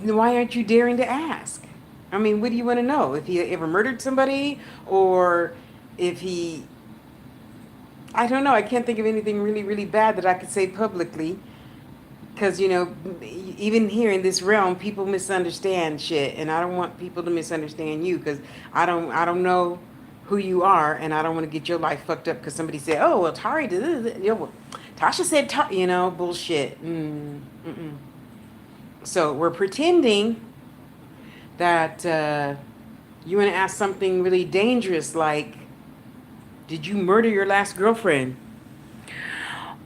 why aren't you daring to ask? I mean, what do you want to know? If he ever murdered somebody or if he, I don't know. I can't think of anything really, really bad that I could say publicly. Because, even here in this realm, people misunderstand shit. And I don't want people to misunderstand you because I don't know who you are. And I don't want to get your life fucked up because somebody said, oh, well, Tari did this. Tasha said, bullshit. So we're pretending that you want to ask something really dangerous like, did you murder your last girlfriend?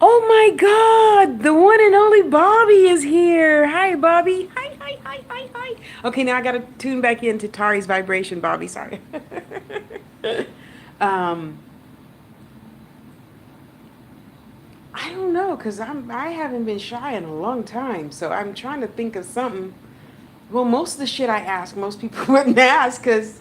Oh my God, the one and only Bobby is here. Hi, Bobby. Hi, hi, hi, hi, hi. Okay, now I got to tune back into Tari's vibration, Bobby. Sorry. I don't know, because I haven't been shy in a long time, so I'm trying to think of something. Well, most of the shit I ask, most people wouldn't ask because,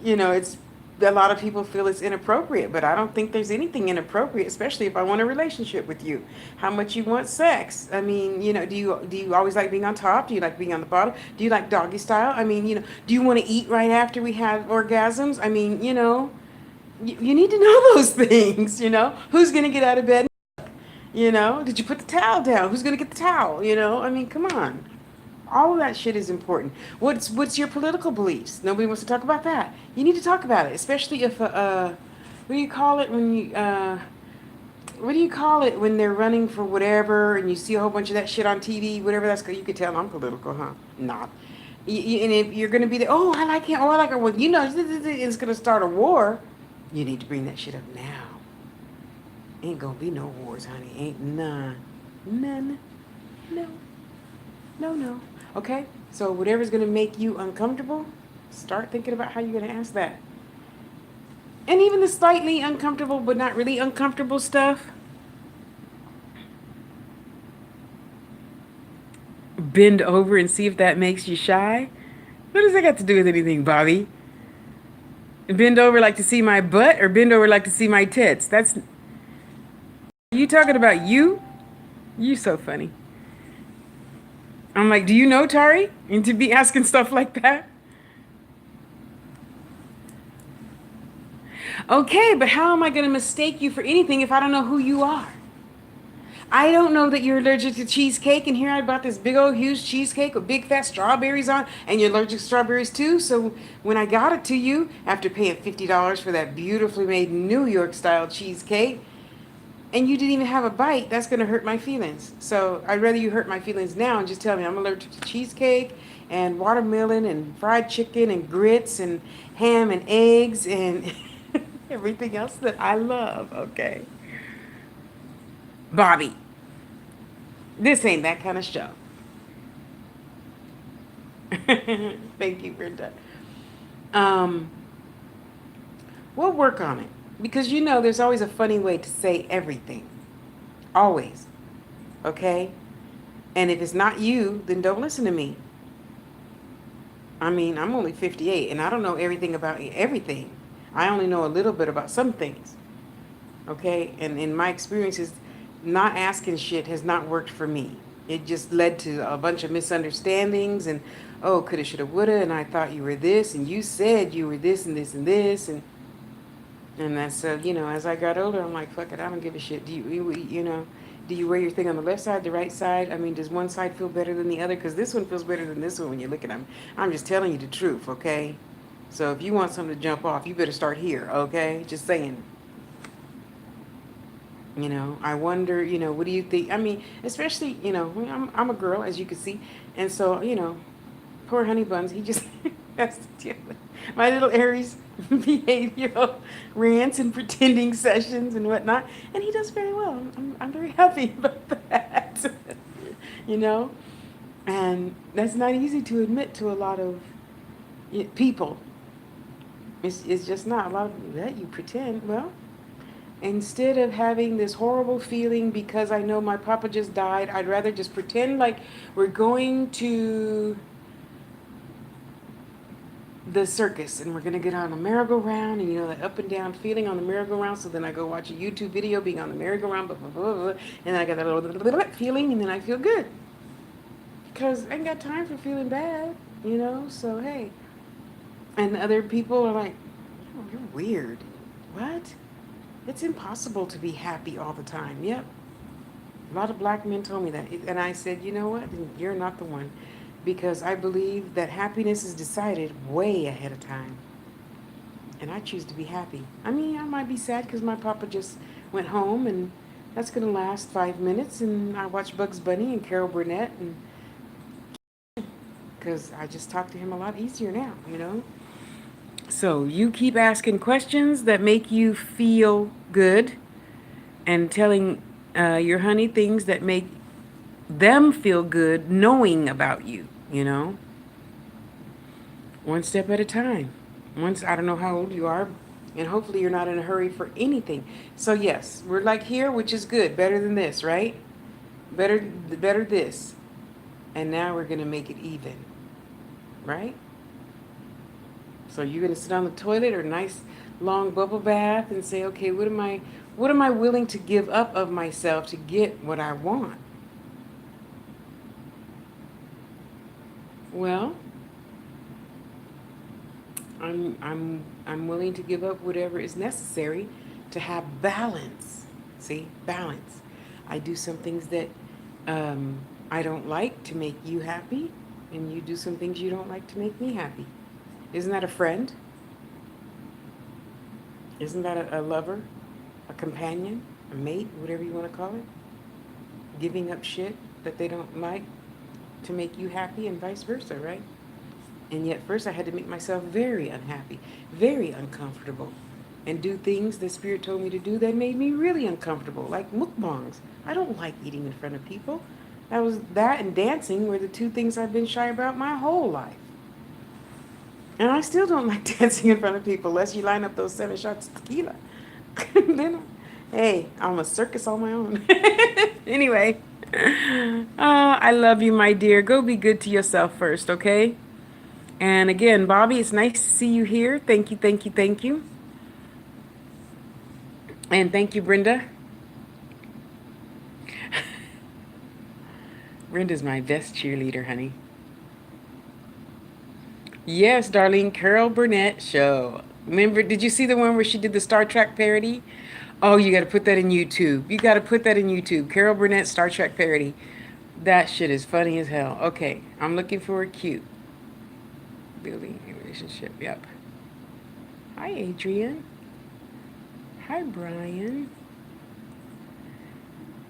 it's a lot of people feel it's inappropriate, but I don't think there's anything inappropriate, especially if I want a relationship with you. How much you want sex? I mean, do you always like being on top? Do you like being on the bottom? Do you like doggy style? I mean, do you want to eat right after we have orgasms? I mean, you need to know those things, Who's going to get out of bed? Did you put the towel down? Who's going to get the towel? I mean, come on. All of that shit is important. What's your political beliefs? Nobody wants to talk about that. You need to talk about it, especially if what do you call it when you what do you call it when they're running for whatever and you see a whole bunch of that shit on TV, whatever that's called. You could tell I'm political, huh? Not. And if you're gonna be there, oh, I like him, oh, I like her. Well, it's gonna start a war. You need to bring that shit up now. Ain't gonna be no wars, honey. Ain't none. None. No. No, no. Okay? So whatever's going to make you uncomfortable, start thinking about how you're going to ask that. And even the slightly uncomfortable but not really uncomfortable stuff, bend over and see if that makes you shy. What does that got to do with anything, Bobby? Bend over like to see my butt or bend over like to see my tits? That's... You talking about you? You so funny. I'm like, do you know Tari? And to be asking stuff like that? Okay, but how am I going to mistake you for anything if I don't know who you are? I don't know that you're allergic to cheesecake, and here I bought this big old huge cheesecake with big fat strawberries on, and you're allergic to strawberries too. So when I got it to you, after paying $50 for that beautifully made New York style cheesecake, and you didn't even have a bite, that's going to hurt my feelings. So I'd rather you hurt my feelings now and just tell me I'm allergic to cheesecake and watermelon and fried chicken and grits and ham and eggs and everything else that I love, okay? Bobby, this ain't that kind of show. Thank you, Brenda. Um, we'll work on it because there's always a funny way to say everything. Always. Okay? And if it's not you, then don't listen to me. I mean, I'm only 58 and I don't know everything about everything. I only know a little bit about some things. Okay? And in my experiences, not asking shit has not worked for me. It just led to a bunch of misunderstandings and, oh, coulda, shoulda, woulda, and I thought you were this, and you said you were this and this and this, and that's, as I got older, I'm like, fuck it, I don't give a shit. Do you wear your thing on the left side, the right side? I mean, does one side feel better than the other? Because this one feels better than this one when you look at them. I'm just telling you the truth, okay? So if you want something to jump off, you better start here, okay? Just saying. I wonder, what do you think? I mean, especially, I'm a girl, as you can see. And so, poor Honey Buns, he just has to deal with my little Aries behavioral rants and pretending sessions and whatnot. And he does very well. I'm very happy about that, And that's not easy to admit to a lot of people. It's just not. A lot of that you pretend, well, instead of having this horrible feeling because I know my papa just died, I'd rather just pretend like we're going to the circus and we're going to get on a merry-go-round and that up and down feeling on the merry-go-round. So then I go watch a YouTube video being on the merry-go-round, blah, blah, blah, blah, and then I get that little feeling and then I feel good. Because I ain't got time for feeling bad, so hey. And other people are like, oh, you're weird. What? It's impossible to be happy all the time. Yep. A lot of black men told me that. And I said, you know what? You're not the one. Because I believe that happiness is decided way ahead of time. And I choose to be happy. I mean, I might be sad because my papa just went home and that's going to last 5 minutes. And I watch Bugs Bunny and Carol Burnett. And because I just talk to him a lot easier now, So you keep asking questions that make you feel good and telling your honey things that make them feel good knowing about you, One step at a time. I don't know how old you are, and hopefully you're not in a hurry for anything. So yes, we're like here, which is good. Better than this, right? Better this. And now we're going to make it even, right? So you're gonna sit on the toilet or a nice long bubble bath and say, okay, what am I willing to give up of myself to get what I want? Well, I'm willing to give up whatever is necessary to have balance. See, balance. I do some things that I don't like to make you happy, and you do some things you don't like to make me happy. Isn't that a friend? Isn't that a lover, a companion, a mate, whatever you want to call it? Giving up shit that they don't like to make you happy, and vice versa, right? And yet, first, I had to make myself very unhappy, very uncomfortable, and do things the Spirit told me to do that made me really uncomfortable, like mukbangs. I don't like eating in front of people. That and dancing were the two things I've been shy about my whole life. And I still don't like dancing in front of people unless you line up those 7 shots of tequila. Then, hey, I'm a circus on my own. Anyway, I love you, my dear. Go be good to yourself first, okay? And again, Bobby, it's nice to see you here. Thank you, thank you, thank you. And thank you, Brenda. Brenda's my best cheerleader, honey. Yes, Darlene, Carol Burnett show. Remember, did you see the one where she did the Star Trek parody? Oh, you got to put that in YouTube. You got to put that in YouTube. Carol Burnett Star Trek parody. That shit is funny as hell. Okay, I'm looking for a cute. Building a relationship, yep. Hi, Adrian. Hi, Brian.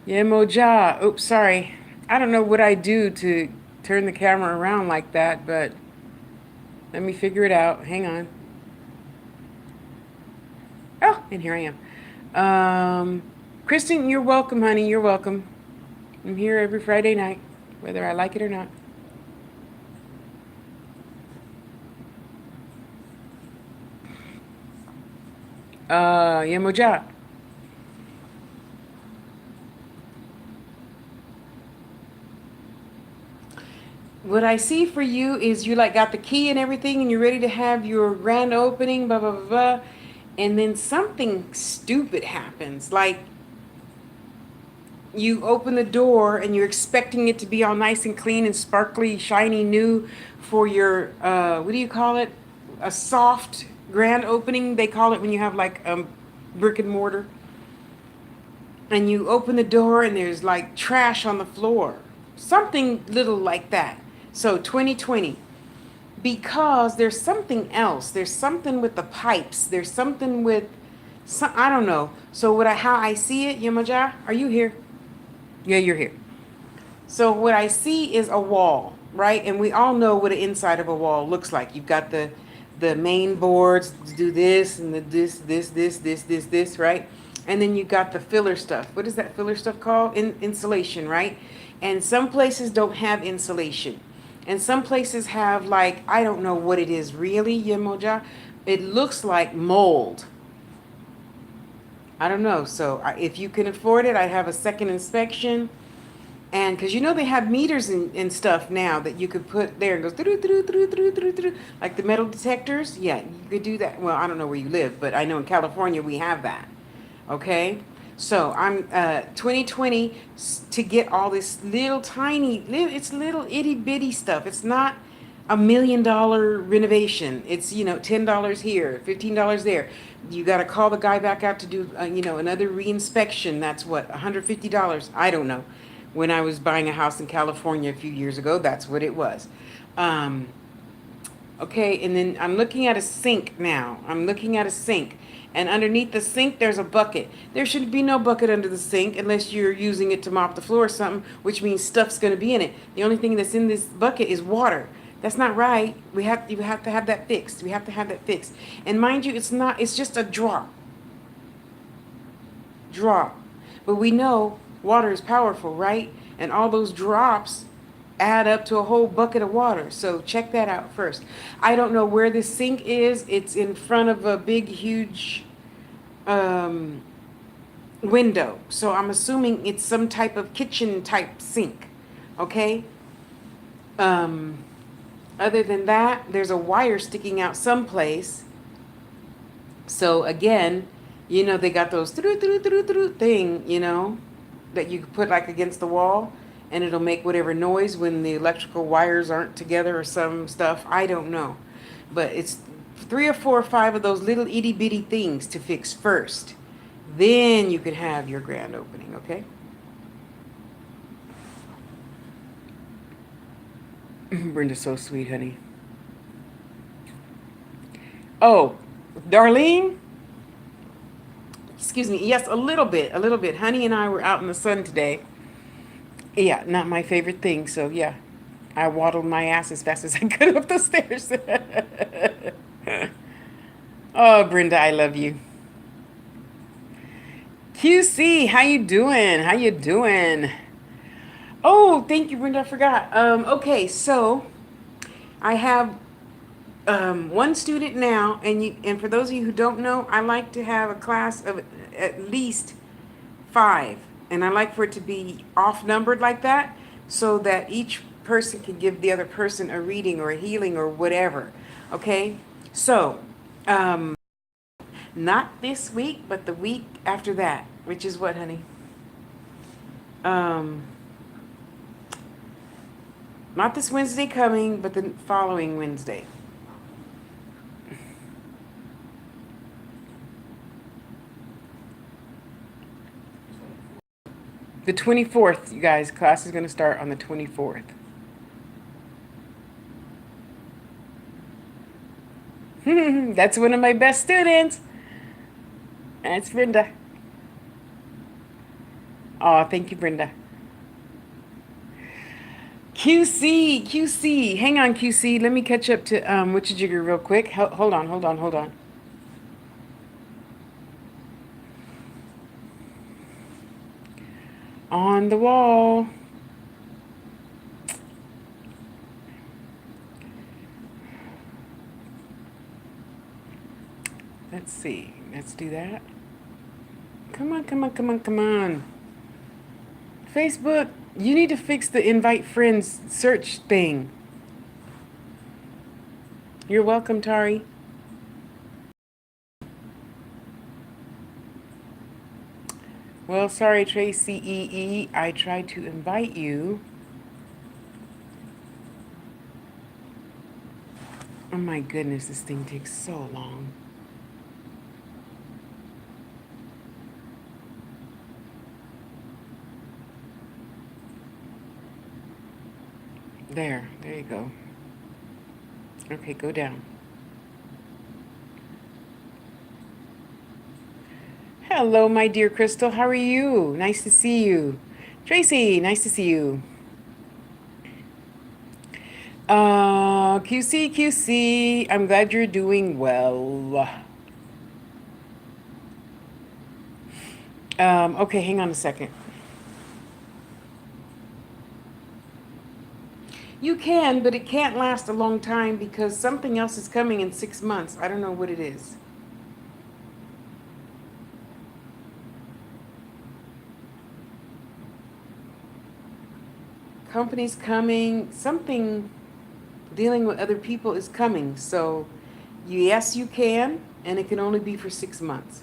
Yeah, Moja. Oops, sorry. I don't know what I do to turn the camera around like that, but let me figure it out. Hang on. Oh, and here I am. Kristen, you're welcome, honey. You're welcome. I'm here every Friday night, whether I like it or not. Yeah, Moja. What I see for you is you like got the key and everything and you're ready to have your grand opening, blah, blah, blah, blah. And then something stupid happens. Like you open the door and you're expecting it to be all nice and clean and sparkly, shiny, new for your, what do you call it? A soft grand opening. They call it when you have like brick and mortar. And you open the door and there's like trash on the floor. Something little like that. So 2020, because there's something else. There's something with the pipes. There's something with, I don't know. So how I see it, Yamaja, are you here? Yeah, you're here. So what I see is a wall, right? And we all know what the inside of a wall looks like. You've got the main boards, do this and this, right? And then you got the filler stuff. What is that filler stuff called? Insulation, right? And some places don't have insulation. And some places have like, I don't know what it is really, Yemoja. It looks like mold. I don't know. So if you can afford it, I'd have a second inspection. And because you know they have meters and stuff now that you could put there and goes like the metal detectors. Yeah, you could do that. Well, I don't know where you live, but I know in California we have that. Okay. So I'm 2020 to get all this little tiny, it's little itty bitty stuff. It's not $1 million renovation. It's, $10 here, $15 there. You got to call the guy back out to do, another reinspection. That's what, $150. I don't know. When I was buying a house in California a few years ago, that's what it was. Okay, and then I'm looking at a sink now. I'm looking at a sink. And underneath the sink, there's a bucket. There should be no bucket under the sink unless you're using it to mop the floor or something, which means stuff's going to be in it. The only thing that's in this bucket is water. That's not right. You have to have that fixed. We have to have that fixed. And mind you, it's just a drop. Drop. But we know water is powerful, right? And all those drops add up to a whole bucket of water. So check that out first. I don't know where this sink is. It's in front of a big, huge window. So I'm assuming it's some type of kitchen type sink. Okay? Other than that, there's a wire sticking out someplace. So again, they got those thing, that you could put like against the wall and it'll make whatever noise when the electrical wires aren't together or some stuff. I don't know. But it's 3 or 4 or 5 of those little itty bitty things to fix first. Then you can have your grand opening, okay? Brenda's so sweet, honey. Oh, Darlene? Excuse me. Yes, a little bit, a little bit. Honey and I were out in the sun today. Yeah, not my favorite thing. So yeah, I waddled my ass as fast as I could up the stairs. Oh, Brenda, I love you. QC, how you doing? How you doing? Oh, thank you, Brenda. I forgot. Okay, so I have one student now, and for those of you who don't know, I like to have a class of at least 5, and I like for it to be off numbered like that, so that each person can give the other person a reading or a healing or whatever. Okay, so not this week, but the week after that, which is what, honey? Um, not this Wednesday coming, but the following Wednesday. The 24th, you guys. Class is going to start on the 24th. That's one of my best students. That's Brenda. Oh, thank you, Brenda. QC. Hang on, QC. Let me catch up to Witchy Jigger real quick. Hold on. On the wall. Let's see. Let's do that. Come on. Facebook, you need to fix the invite friends search thing. You're welcome, Tari. Well, sorry, Tracy EE. I tried to invite you. Oh my goodness, this thing takes so long. There you go. Okay, go down. Hello, my dear Crystal. How are you? Nice to see you. Tracy, nice to see you. QC. I'm glad you're doing well. Okay, hang on a second. You can, but it can't last a long time because something else is coming in 6 months. I don't know what it is. Company's coming. Something dealing with other people is coming. So, yes, you can, and it can only be for 6 months.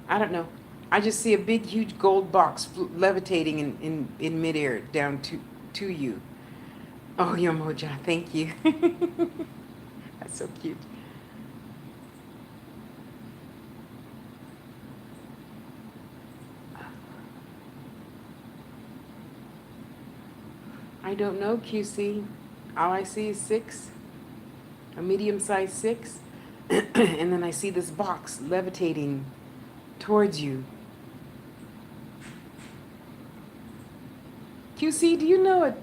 I don't know. I just see a big, huge gold box levitating in midair down to you. Oh, Yomoja, thank you. That's so cute. I don't know, QC. All I see is 6, a medium-sized 6, and then I see this box levitating towards you. QC, do you know a...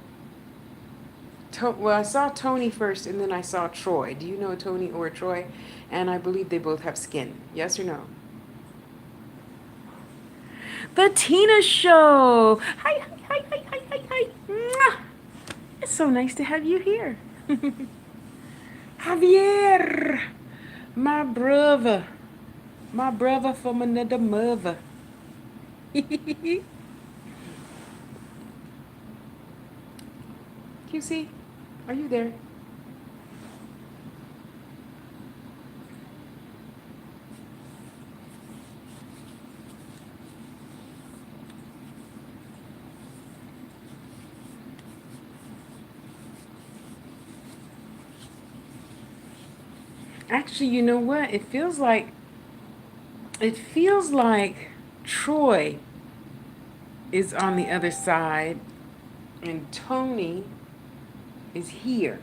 Well, I saw Tony first, and then I saw Troy. Do you know a Tony or a Troy? And I believe they both have skin. Yes or no? The Tina Show. Hi. Mwah. It's so nice to have you here. Javier, my brother from another mother. QC, are you there? Actually, you know what? It feels like Troy is on the other side and Tony is here.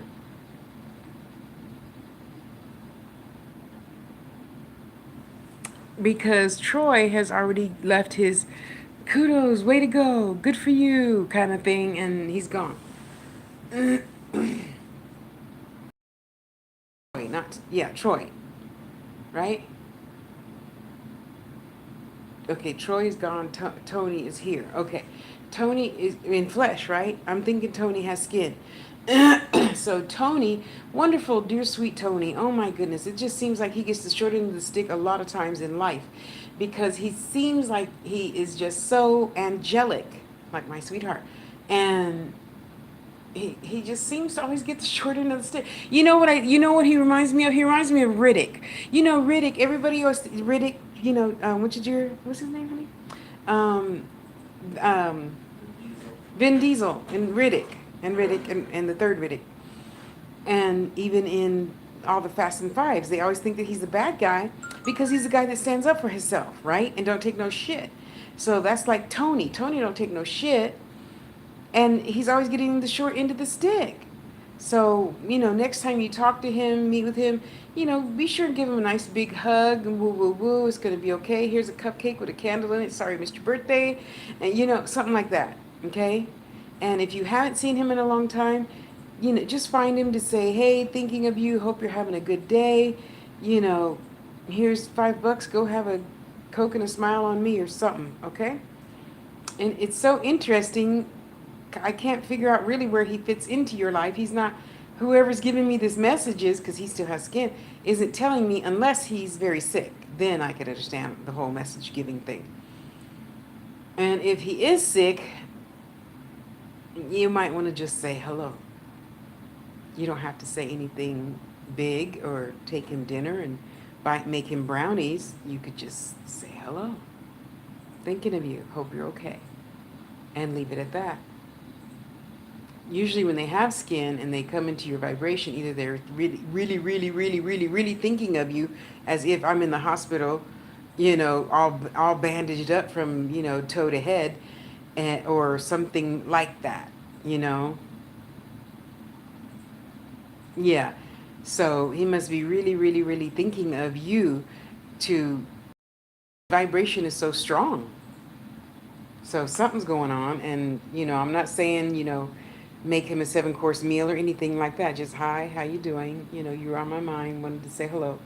Because Troy has already left his kudos, way to go, good for you kind of thing, and he's gone. Wait, not, yeah, Troy, right? Okay, Troy is gone. Tony is here. Okay, Tony is in flesh, right? I'm thinking Tony has skin. So Tony, wonderful, dear sweet Tony. Oh my goodness, it just seems like he gets the short end of the stick a lot of times in life, because he seems like he is just so angelic, like my sweetheart, and he just seems to always get the short end of the stick. You know what he reminds me of? He reminds me of Riddick. You know Riddick. Everybody else Riddick. What's his name, honey? Um, um, Vin Diesel and Riddick and the third Riddick, and even in all the Fast and Fives, they always think that he's the bad guy because he's the guy that stands up for himself, right? And don't take no shit. So that's like Tony. Tony don't take no shit, and he's always getting the short end of the stick. So, next time you talk to him, meet with him, be sure and give him a nice big hug and woo woo woo. It's going to be okay. Here's a cupcake with a candle in it. Sorry, missed your birthday. And, something like that. Okay? And if you haven't seen him in a long time, just find him to say, hey, thinking of you. Hope you're having a good day. You know, Here's $5. Go have a Coke and a smile on me or something. Okay? And it's so interesting. I can't figure out really where he fits into your life. He's not, whoever's giving me this messages, because he still has skin, isn't telling me unless he's very sick. Then I could understand the whole message giving thing. And if he is sick, you might want to just say hello. You don't have to say anything big or take him dinner and make him brownies. You could just say hello. Thinking of you. Hope you're okay. And leave it at that. Usually when they have skin and they come into your vibration, either they're really, really, really, really, really, really thinking of you, as if I'm in the hospital, all bandaged up from, toe to head, or something like that, Yeah. So he must be really, really, really thinking of you to, vibration is so strong. So something's going on, and, I'm not saying, make him a 7-course meal or anything like that. Just, hi, how you doing? You're on my mind, wanted to say hello.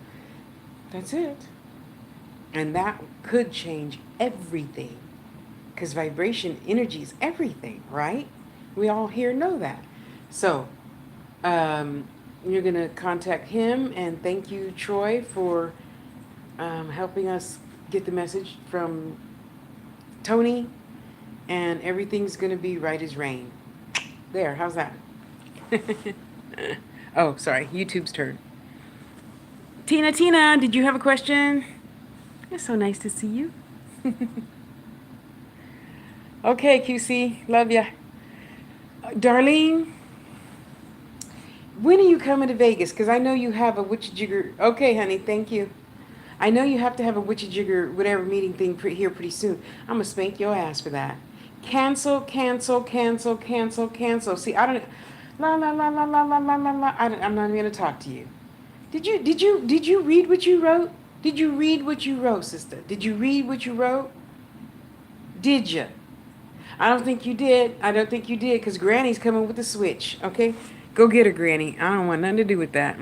That's it. And that could change everything, because vibration energy is everything, right? We all here know that. So you're going to contact him, and thank you, Troy, for helping us get the message from Tony, and everything's going to be right as rain. There, how's that? Oh, sorry, YouTube's turn. Tina, did you have a question? It's so nice to see you. Okay, QC, love ya. Darlene, when are you coming to Vegas? Because I know you have a witchy jigger. Okay, honey, thank you. I know you have to have a witchy jigger, whatever meeting thing here pretty soon. I'm going to spank your ass for that. Cancel, cancel, cancel, cancel, cancel. See, I don't. La la la la la la la la la. I'm not even going to talk to you. Did you read what you wrote? Did you read what you wrote, sister? Did you read what you wrote? Did you? I don't think you did. I don't think you did, because Granny's coming with the switch. Okay, go get her, Granny. I don't want nothing to do with that.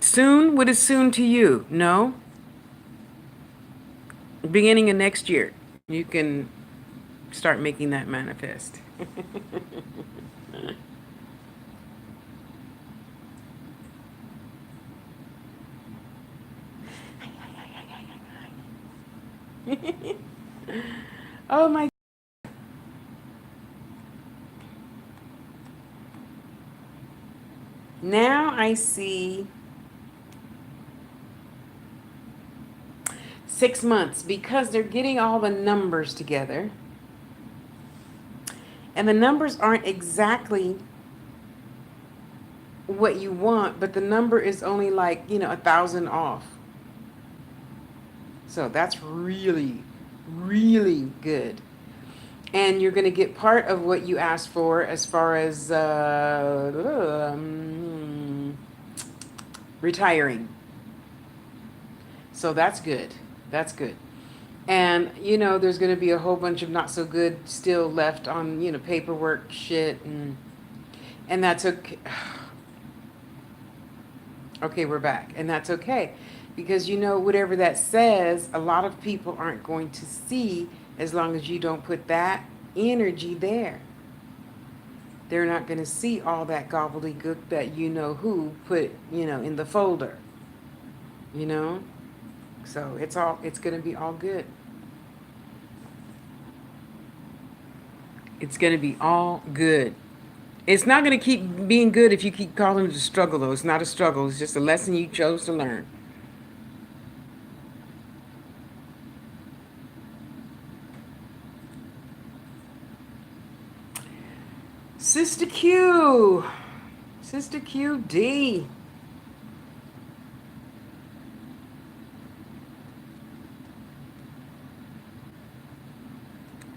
Soon? What is soon to you? No. Beginning of next year, you can start making that manifest. Oh my. Now I see 6 months because they're getting all the numbers together. And the numbers aren't exactly what you want, but the number is only like, 1,000 off. So that's really, really good. And you're going to get part of what you asked for as far as retiring. So that's good. That's good. And, there's going to be a whole bunch of not so good still left on, paperwork shit. And that's okay. Okay, we're back. And that's okay. Because, whatever that says, a lot of people aren't going to see as long as you don't put that energy there. They're not going to see all that gobbledygook that who put, in the folder. You know? So it's going to be all good. It's going to be all good. It's not going to keep being good if you keep calling it a struggle, though. It's not a struggle. It's just a lesson you chose to learn. Sister Q. Sister QD.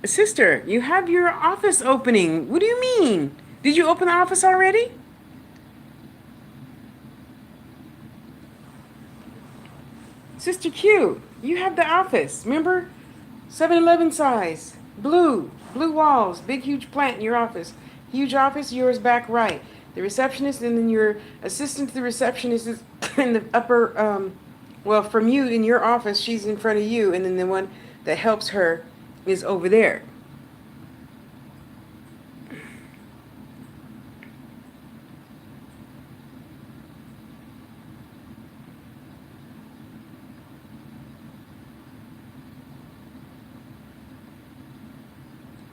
Sister, you have your office opening. What do you mean? Did you open the office already? Sister Q, you have the office. Remember? 7-Eleven size. Blue. Blue walls. Big, huge plant in your office. Huge office, yours back right. The receptionist and then your assistant to the receptionist is in the upper, well, from you in your office, she's in front of you. And then the one that helps her is over there.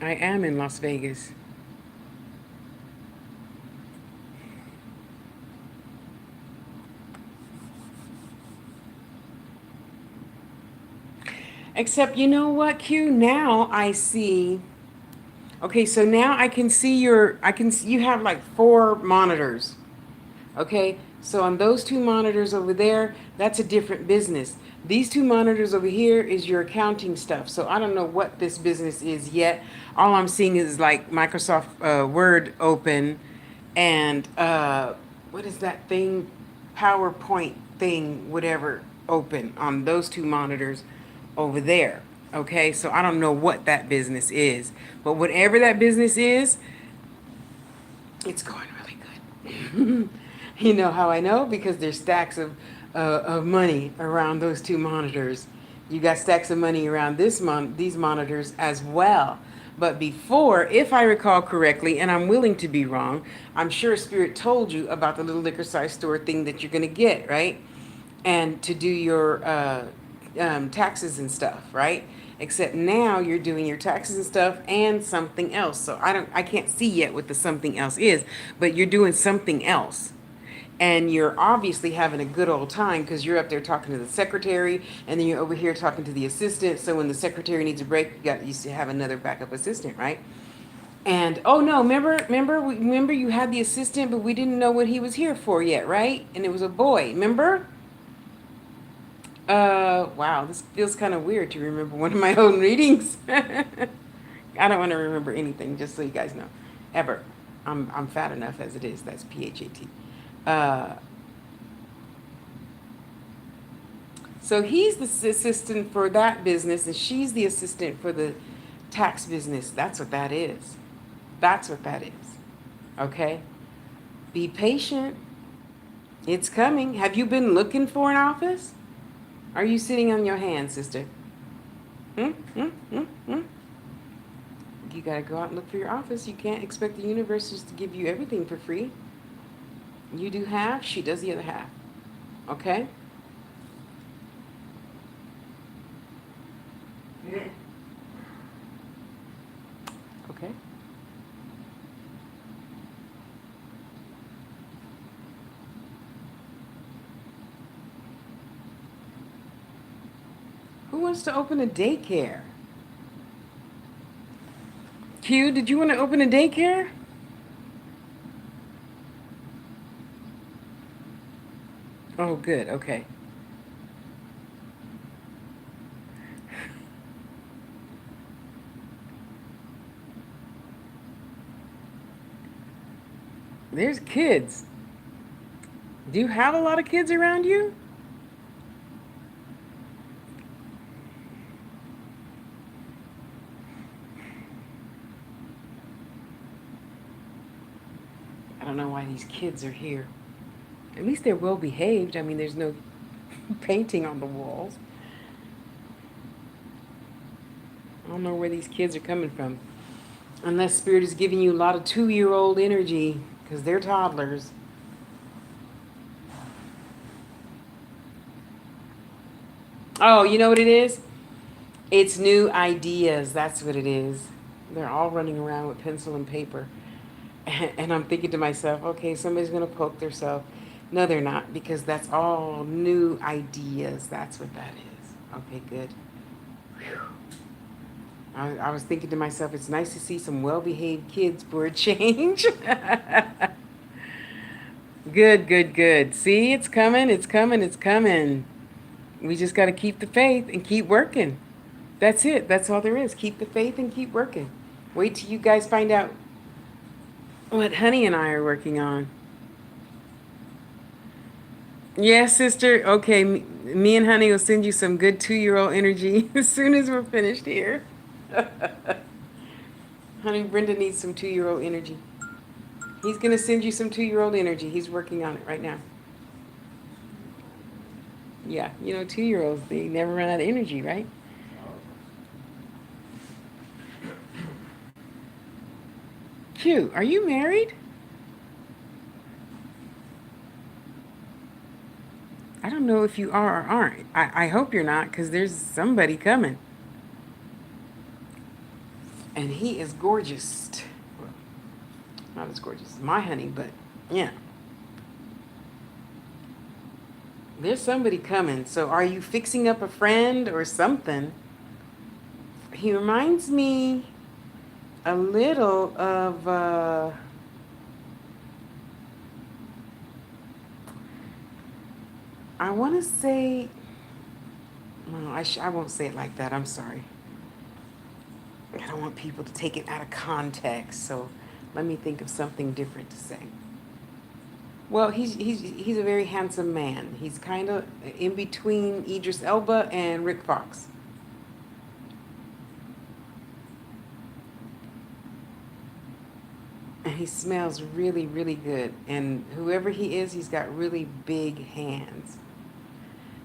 I am in Las Vegas. Except, you know what, Q? Now I see. Okay, so now I can see you have like 4 monitors. Okay, so on those 2 monitors over there, that's a different business. These 2 monitors over here is your accounting stuff. So I don't know what this business is yet. All I'm seeing is like Microsoft Word open and what is that thing? PowerPoint thing, whatever, open on those 2 monitors over there. Okay, so I don't know what that business is, but whatever that business is, it's going really good. You know how I know? Because there's stacks of money around those 2 monitors. You got stacks of money around these monitors as well. But before, if I recall correctly, and I'm willing to be wrong, I'm sure Spirit told you about the little liquor size store thing that you're going to get, right? And to do your taxes and stuff, right? Except now you're doing your taxes and stuff and something else. So I can't see yet what the something else is, but you're doing something else. And you're obviously having a good old time because you're up there talking to the secretary, and then you're over here talking to the assistant. So when the secretary needs a break, you still have another backup assistant, right? And oh no, remember you had the assistant, but we didn't know what he was here for yet, right? And it was a boy, remember? Wow, this feels kind of weird to remember one of my own readings. I don't want to remember anything, just so you guys know, ever. I'm fat enough as it is. That's PHAT. Uh, so he's the assistant for that business, and she's the assistant for the tax business. That's what that is. That's what that is. Okay? Be patient. It's coming. Have you been looking for an office? Are you sitting on your hands, sister? Hmm? Hmm? Hmm? Hmm? You gotta go out and look for your office. You can't expect the universe just to give you everything for free. You do half, she does the other half. Okay? Okay? wants to open a daycare? Q, did you want to open a daycare? Oh, good. Okay. There's kids. Do you have a lot of kids around you? I don't know why these kids are here. At least they're well behaved. I mean, there's no painting on the walls. I don't know where these kids are coming from. Unless Spirit is giving you a lot of 2-year-old energy, because they're toddlers. Oh, you know what it is? It's new ideas. That's what it is. They're all running around with pencil and paper. And I'm thinking to myself, okay, somebody's going to poke themselves. No, they're not, because that's all new ideas. That's what that is. Okay, good. Whew. I was thinking to myself, it's nice to see some well-behaved kids for a change. Good, good, good. See, it's coming, it's coming, it's coming. We just got to keep the faith and keep working. That's it. That's all there is. Keep the faith and keep working. Wait till you guys find out what Honey and I are working on. Yes, sister. Okay, me and Honey will send you some good 2-year-old energy as soon as we're finished here. Honey, Brenda needs some 2-year-old energy. He's going to send you some 2-year-old energy. He's working on it right now. Yeah, 2-year-olds, they never run out of energy, right? Q, are you married? I don't know if you are or aren't. I hope you're not, because there's somebody coming. And he is gorgeous. Well, not as gorgeous as my honey, but yeah. There's somebody coming. So are you fixing up a friend or something? He reminds me a little of I want to say, well, I won't say it like that. I'm sorry. I don't want people to take it out of context. So let me think of something different to say. Well, he's a very handsome man. He's kind of in between Idris Elba and Rick Fox. And he smells really, really good. And whoever he is, he's got really big hands.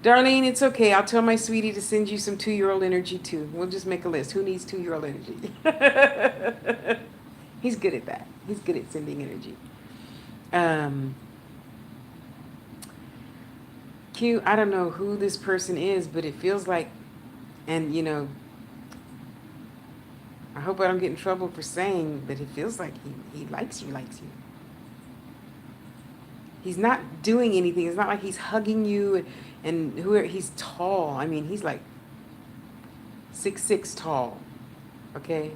Darlene, it's okay. I'll tell my sweetie to send you some 2-year-old energy too. We'll just make a list. Who needs 2-year-old energy? He's good at that. He's good at sending energy. Q, I don't know who this person is, but it feels like, and I hope I don't get in trouble for saying, but it feels like he likes you, He's not doing anything. It's not like he's hugging you and whoever. He's tall. I mean, he's like 6'6" tall. Okay?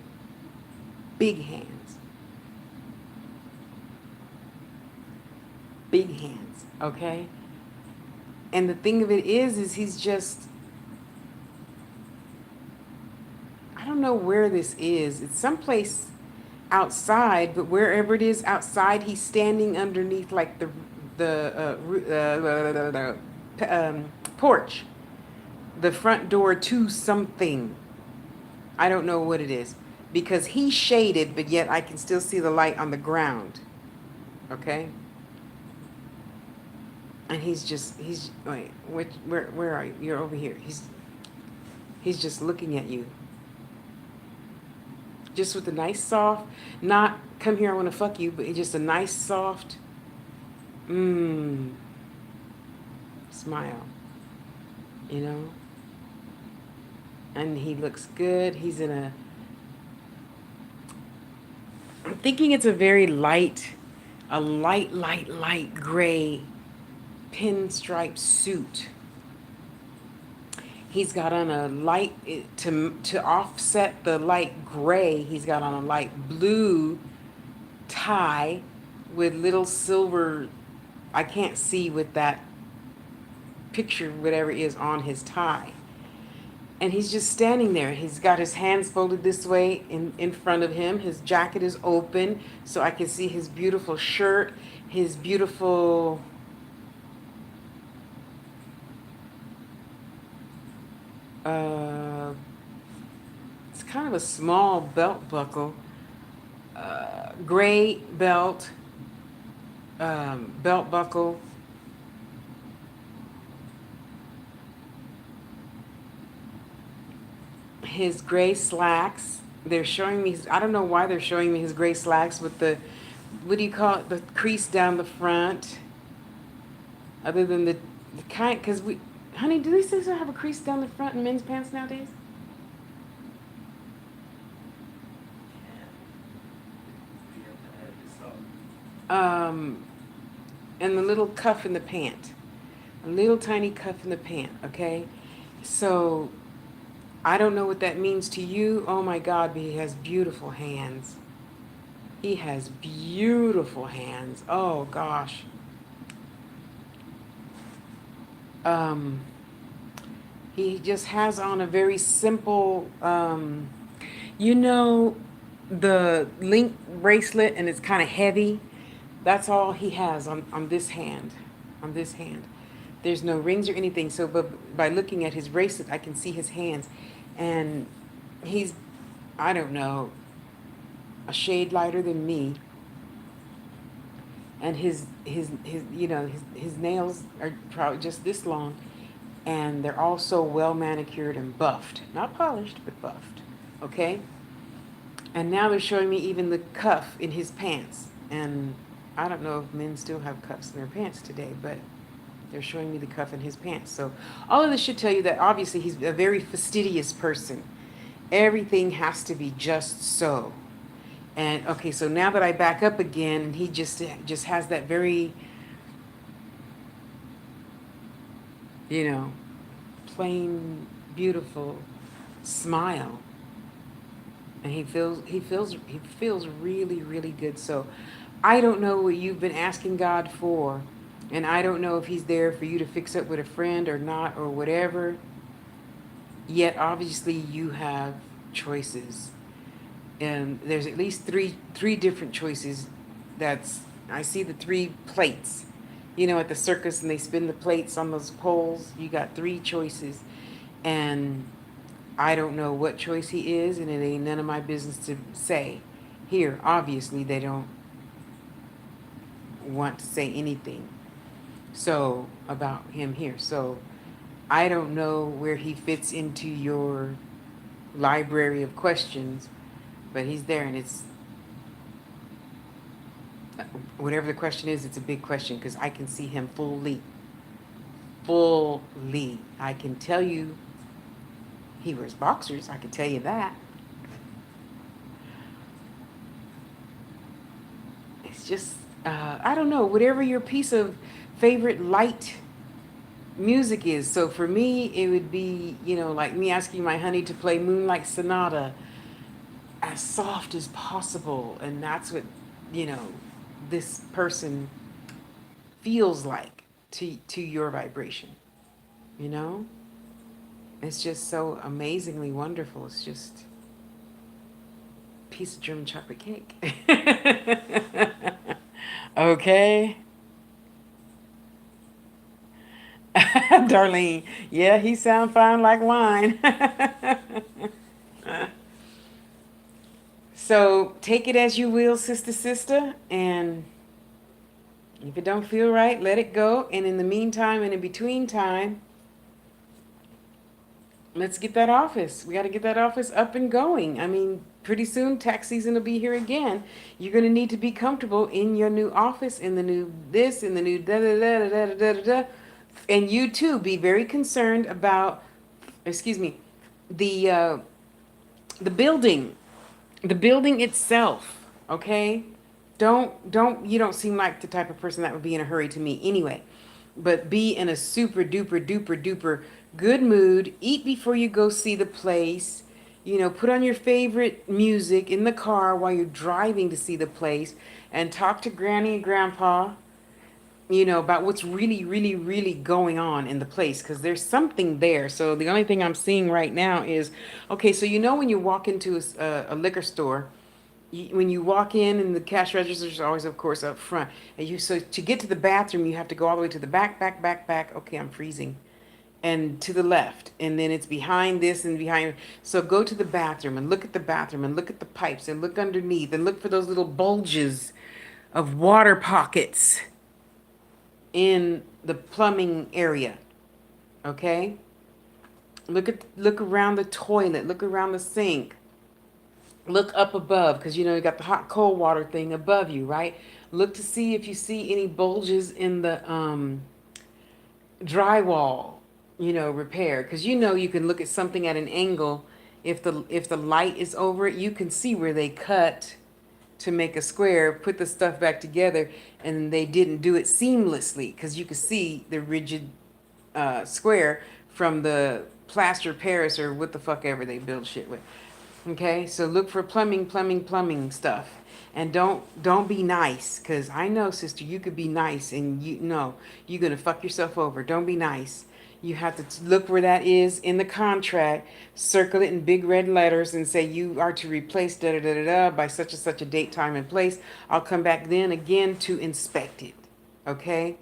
Big hands. Big hands. Okay? And the thing of it is he's just, I don't know where this is. It's someplace outside, but wherever it is outside, he's standing underneath like the porch, the front door to something. I don't know what it is because he's shaded, but yet I can still see the light on the ground. Okay. And wait, where are you? You're over here. He's just looking at you. Just with a nice soft, not come here, I want to fuck you, but just a nice soft, smile, And he looks good. I'm thinking it's a very light gray pinstripe suit. He's got on a light to offset the light gray. He's got on a light blue tie with little silver. I can't see with that picture whatever is on his tie. And he's just standing there. He's got his hands folded this way in front of him. His jacket is open so I can see his beautiful shirt, his beautiful uh, it's kind of a small belt buckle, gray belt buckle. His gray slacks. They're showing me. I don't know why they're showing me his gray slacks with the, what do you call it? The crease down the front. Other than the kind, because honey, do these things have a crease down the front in men's pants nowadays? Um, and the little cuff in the pant, a little tiny cuff in the pant. Okay, so I don't know what that means to you. Oh my God, but he has beautiful hands. He has beautiful hands. Oh gosh. Um, he just has on a very simple, you know, the link bracelet, and it's kind of heavy. That's all he has on this hand. On this hand. There's no rings or anything. So, but by looking at his bracelet, I can see his hands. And he's, I don't know, a shade lighter than me. And his you know, his nails are probably just this long. And they're all so well manicured and buffed. Not polished, but buffed. Okay? And now they're showing me even the cuff in his pants. And I don't know if men still have cuffs in their pants today, but they're showing me the cuff in his pants. So all of this should tell you that obviously he's a very fastidious person. Everything has to be just so. And okay, so now that I back up again, he just has that very, you know, plain, beautiful smile. And he feels really, really good. So I don't know what you've been asking God for, and I don't know if he's there for you to fix up with a friend or not or whatever. Yet obviously you have choices. And there's at least three different choices. That's, I see the three plates. You know, at the circus and they spin the plates on those poles. You got three choices. And I don't know what choice he is, and it ain't none of my business to say. Here, obviously, they don't want to say anything so about him here. So I don't know where he fits into your library of questions, but he's there, and it's whatever the question is, it's a big question because I can see him fully. Fully. I can tell you he wears boxers, I can tell you that. It's just, I don't know, whatever your piece of favorite light music is. So for me, it would be, you know, like me asking my honey to play Moonlight Sonata as soft as possible. And that's what, you know, this person feels like to your vibration, you know? It's just so amazingly wonderful. It's just a piece of German chocolate cake. Okay. Darlene, yeah, he sound fine like wine. So take it as you will, sister, and if it don't feel right, let it go. And in the meantime and in between time, let's get that office. We got to get that office up and going. I mean, pretty soon tax season will be here again. You're going to need to be comfortable in your new office, in the new this, in the new da da da da da da da da. And you too, be very concerned about, excuse me, the uh, the building, the building itself. Okay, don't you don't seem like the type of person that would be in a hurry to me anyway. but be in a super duper duper duper good mood. Eat before you go see the place. You know, put on your favorite music in the car while you're driving to see the place, and talk to Granny and Grandpa, you know, about what's really, really, really going on in the place, because there's something there. So the only thing I'm seeing right now is, okay, so you know when you walk into a liquor store, when you walk in and the cash register is always, of course, up front. And you, so to get to the bathroom, you have to go all the way to the back, back, back, back. Okay, I'm freezing. And to the left. And then it's behind this and behind. So go to the bathroom and look at the bathroom and look at the pipes and look underneath and look for those little bulges of water pockets in the plumbing area. Okay? Look around the toilet, look around the sink. Look up above, because you know you got the hot cold water thing above you, right? Look to see if you see any bulges in the drywall, you know, repair, because you know you can look at something at an angle. If the light is over it, you can see where they cut to make a square, put the stuff back together, and they didn't do it seamlessly, because you could see the rigid square from the plaster Paris or what the fuck ever they build shit with. Okay, so look for plumbing stuff, and don't be nice, cause I know, sister, you could be nice, and you know you're gonna fuck yourself over. Don't be nice. You have to look where that is in the contract, circle it in big red letters, and say you are to replace da da da da da by such and such a date, time, and place. I'll come back then again to inspect it. Okay.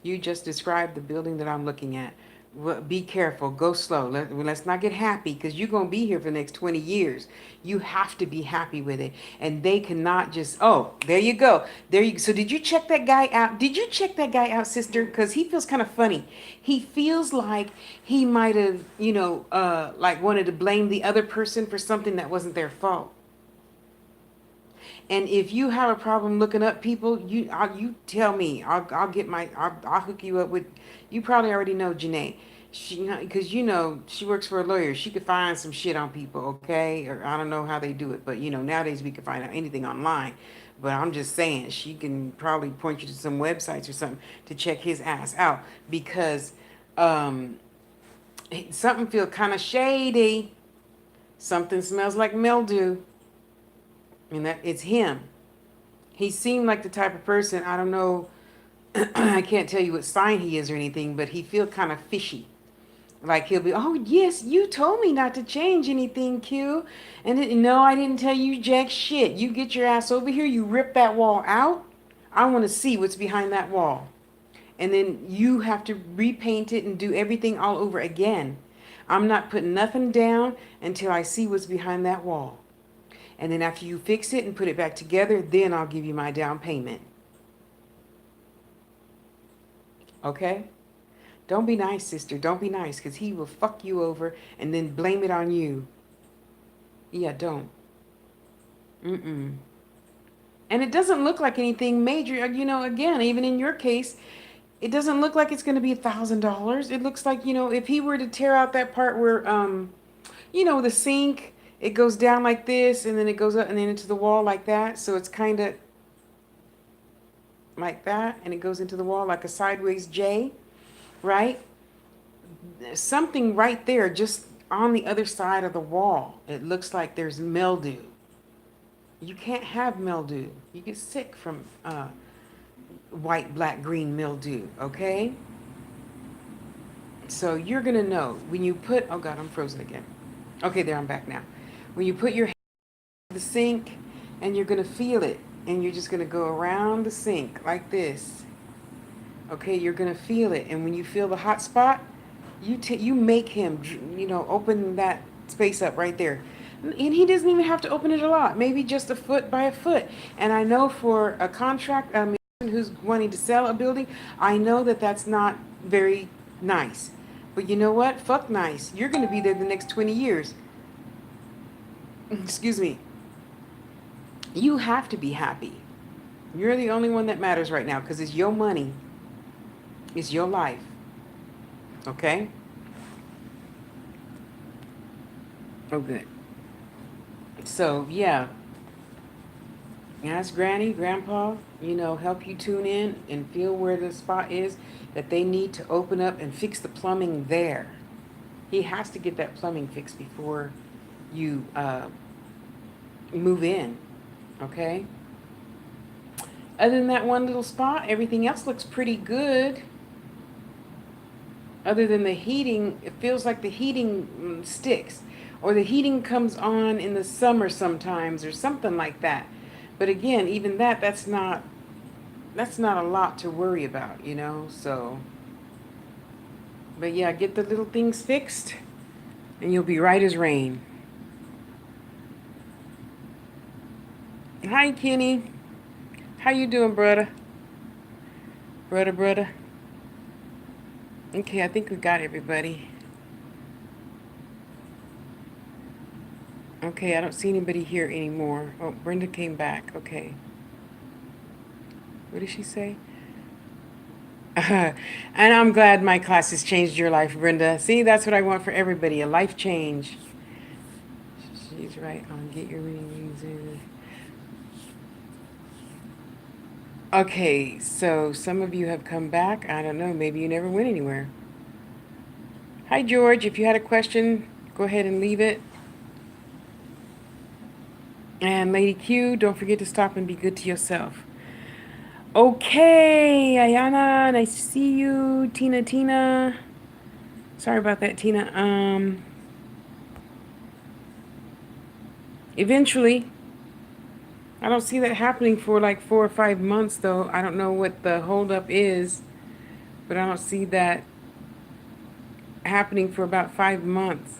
You just described the building that I'm looking at. Well, be careful. Go slow. Let's not get happy, because you're going to be here for the next 20 years. You have to be happy with it. And they cannot just, oh, there you go. There you go. So did you check that guy out? Did you check that guy out, sister? Because he feels kind of funny. He feels like he might have, you know, like wanted to blame the other person for something that wasn't their fault. And if you have a problem looking up people, you tell me. I'll hook you up with. You probably already know Janae. She, because you know she works for a lawyer. She could find some shit on people, okay? Or I don't know how they do it, but you know nowadays we can find out anything online. But I'm just saying she can probably point you to some websites or something to check his ass out, because um, something feels kind of shady. Something smells like mildew, and that it's him. He seemed like the type of person, I don't know, I can't tell you what sign he is or anything, but he feel kind of fishy. Like he'll be, oh yes, you told me not to change anything, Q. And no, I didn't tell you jack shit. You get your ass over here, you rip that wall out. I want to see what's behind that wall. And then you have to repaint it and do everything all over again. I'm not putting nothing down until I see what's behind that wall. And then after you fix it and put it back together, then I'll give you my down payment. Okay? Don't be nice, sister. Don't be nice, because he will fuck you over and then blame it on you. Yeah, don't. Mm-mm. And it doesn't look like anything major. You know, again, even in your case, it doesn't look like it's going to be $1,000. It looks like, you know, if he were to tear out that part where, you know, the sink, it goes down like this, and then it goes up and then into the wall like that. So it's kind of like that, and it goes into the wall like a sideways J, right? There's something right there just on the other side of the wall. It looks like there's mildew. You can't have mildew. You get sick from white, black, green mildew, okay? So you're going to know when you put, oh God, I'm frozen again. Okay, there, I'm back now. When you put your hand in the sink, and you're going to feel it, and you're just going to go around the sink like this. Okay, you're going to feel it. And when you feel the hot spot, you make him, you know, open that space up right there. And he doesn't even have to open it a lot, maybe just a foot by a foot. And I know for a contract, I mean, who's wanting to sell a building, I know that that's not very nice. But you know what? Fuck nice. You're going to be there the next 20 years. Excuse me. You have to be happy. You're the only one that matters right now, because it's your money. It's your life. Okay? Oh, good. So, yeah. Ask Granny, Grandpa, help you tune in and feel where the spot is that they need to open up and fix the plumbing there. He has to get that plumbing fixed before you move in, okay? Other than that one little spot, everything else looks pretty good. Other than the heating, it feels like the heating sticks, or the heating comes on in the summer sometimes, or something like that. But again, even that's not a lot to worry about, So, but yeah, get the little things fixed, and you'll be right as rain. Hi, Kenny. How you doing, brother? Brother. Okay, I think we got everybody. Okay, I don't see anybody here anymore. Oh, Brenda came back. Okay. What did she say? And I'm glad my class has changed your life, Brenda. See, that's what I want for everybody, a life change. She's right on get your reading. Okay, so some of you have come back. I don't know, maybe you never went anywhere. Hi, George. If you had a question, go ahead and leave it. And Lady Q, don't forget to stop and be good to yourself. Okay, Ayana, nice to see you. Tina. Sorry about that, Tina. Eventually, I don't see that happening for like 4 or 5 months, though. I don't know what the holdup is, but I don't see that happening for about 5 months.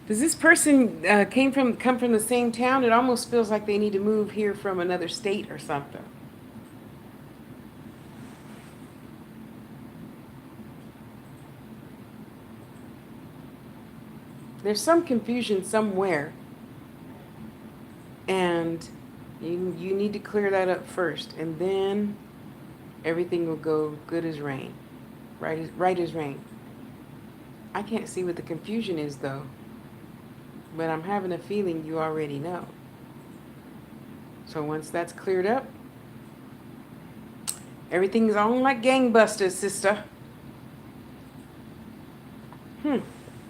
Does this person come from the same town? It almost feels like they need to move here from another state or something. There's some confusion somewhere, and you need to clear that up first, and then everything will go good as rain, right as rain. I can't see what the confusion is though, but I'm having a feeling you already know. So once that's cleared up, everything's on like gangbusters, sister.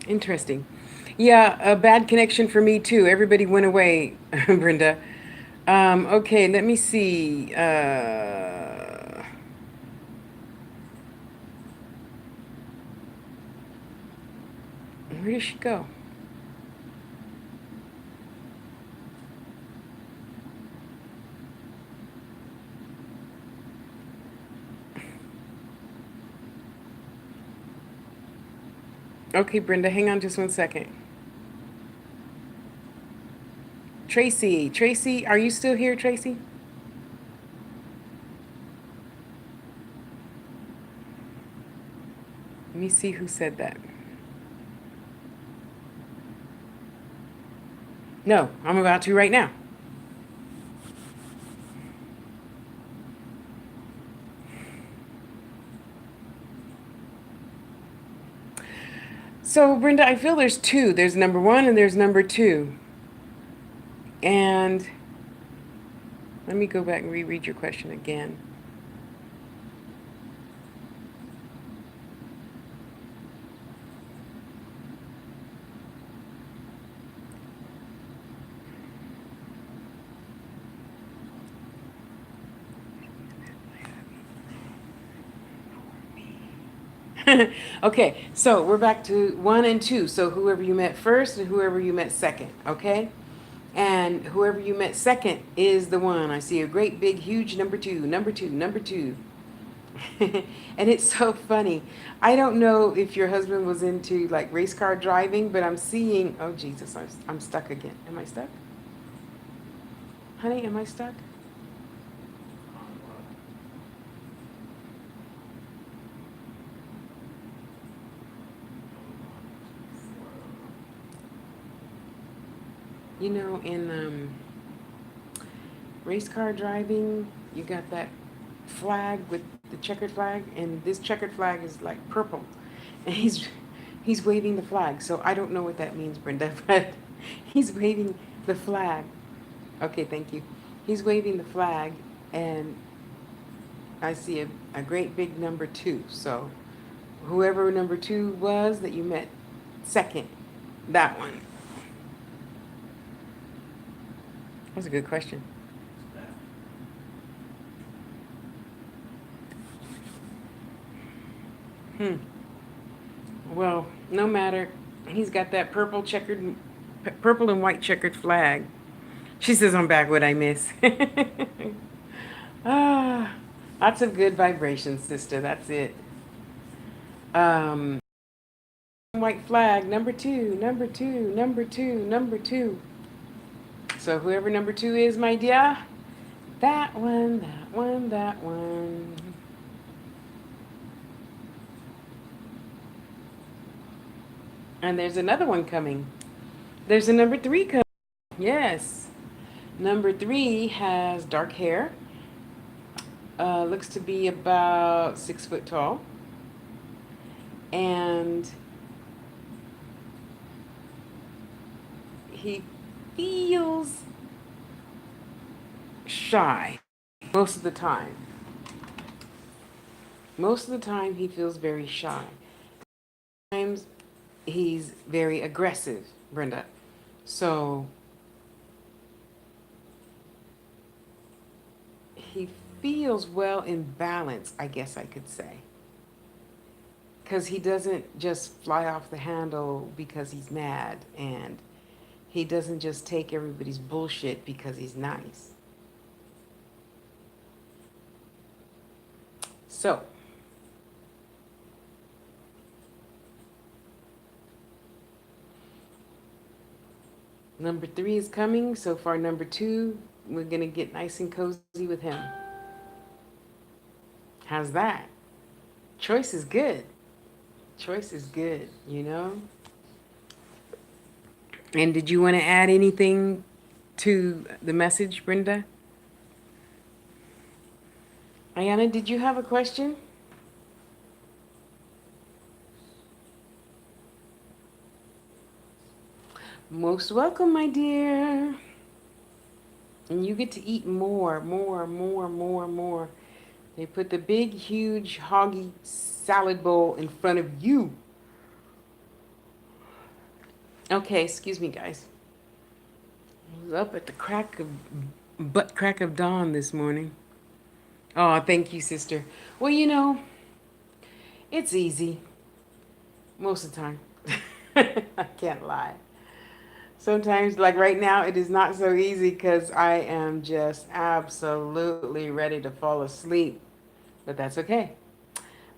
Interesting. Yeah, a bad connection for me too. Everybody went away, Brenda. Okay, let me see. Where did she go? Okay, Brenda, hang on just 1 second. Tracy, are you still here, Tracy? Let me see who said that. No, I'm about to right now. So, Brenda, I feel there's two. There's number one and there's number two. And let me go back and reread your question again. Okay, so we're back to one and two. So whoever you met first and whoever you met second, okay? And whoever you met second is the one. I see a great big huge number two. And it's so funny. I don't know if your husband was into like race car driving, but I'm seeing, oh Jesus, I'm stuck again. Am I stuck? Honey, am I stuck? In race car driving, you got that flag with the checkered flag, and this checkered flag is like purple, and he's waving the flag. So I don't know what that means, Brenda, but he's waving the flag. Okay, thank you. He's waving the flag, and I see a great big number 2. So whoever number 2 was that you met second, that one. That's a good question. Hmm. Well, no matter. He's got that purple and white checkered flag. She says I'm back. What I miss? Ah, lots of good vibrations, sister. That's it. Um, white flag, number 2, number 2, number 2, number 2. So whoever number 2 is, my dear, that one, that one, that one. And there's another one coming. There's a number 3 coming. Yes. Number 3 has dark hair. Looks to be about 6 foot tall. And he feels shy most of the time. Most of the time, he feels very shy. Sometimes he's very aggressive, Brenda. So he feels well in balance, I guess I could say. Because he doesn't just fly off the handle because he's mad, and he doesn't just take everybody's bullshit because he's nice. So, number 3 is coming. So far, number 2, we're going to get nice and cozy with him. How's that? Choice is good. Choice is good, you know? And did you want to add anything to the message, Brenda? Ayana, did you have a question? Most welcome, my dear. And you get to eat more, more, more, more, more. They put the big, huge, hoggy salad bowl in front of you. Okay, excuse me, guys. I was up at the butt crack of dawn this morning. Oh, thank you, sister. Well, you know, it's easy most of the time. I can't lie. Sometimes, like right now, it is not so easy because I am just absolutely ready to fall asleep. But that's okay.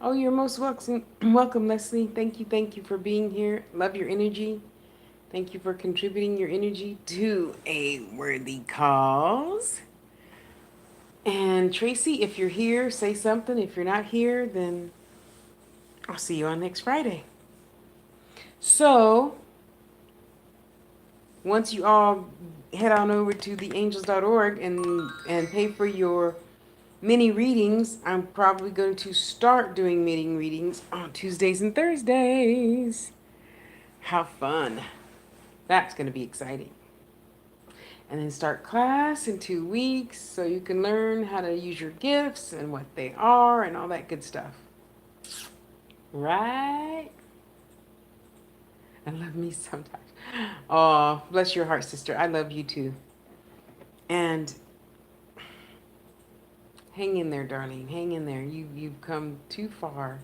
Oh, you're most welcome, welcome, Leslie. Thank you for being here. Love your energy. Thank you for contributing your energy to a worthy cause. And Tracy, if you're here, say something. If you're not here, then I'll see you on next Friday. So, once you all head on over to theangels.org and pay for your mini readings, I'm probably going to start doing mini readings on Tuesdays and Thursdays. How fun. That's going to be exciting. And then start class in 2 weeks so you can learn how to use your gifts and what they are and all that good stuff. Right? I love me sometimes. Oh, bless your heart, sister. I love you too. And hang in there, darling. Hang in there. You've come too far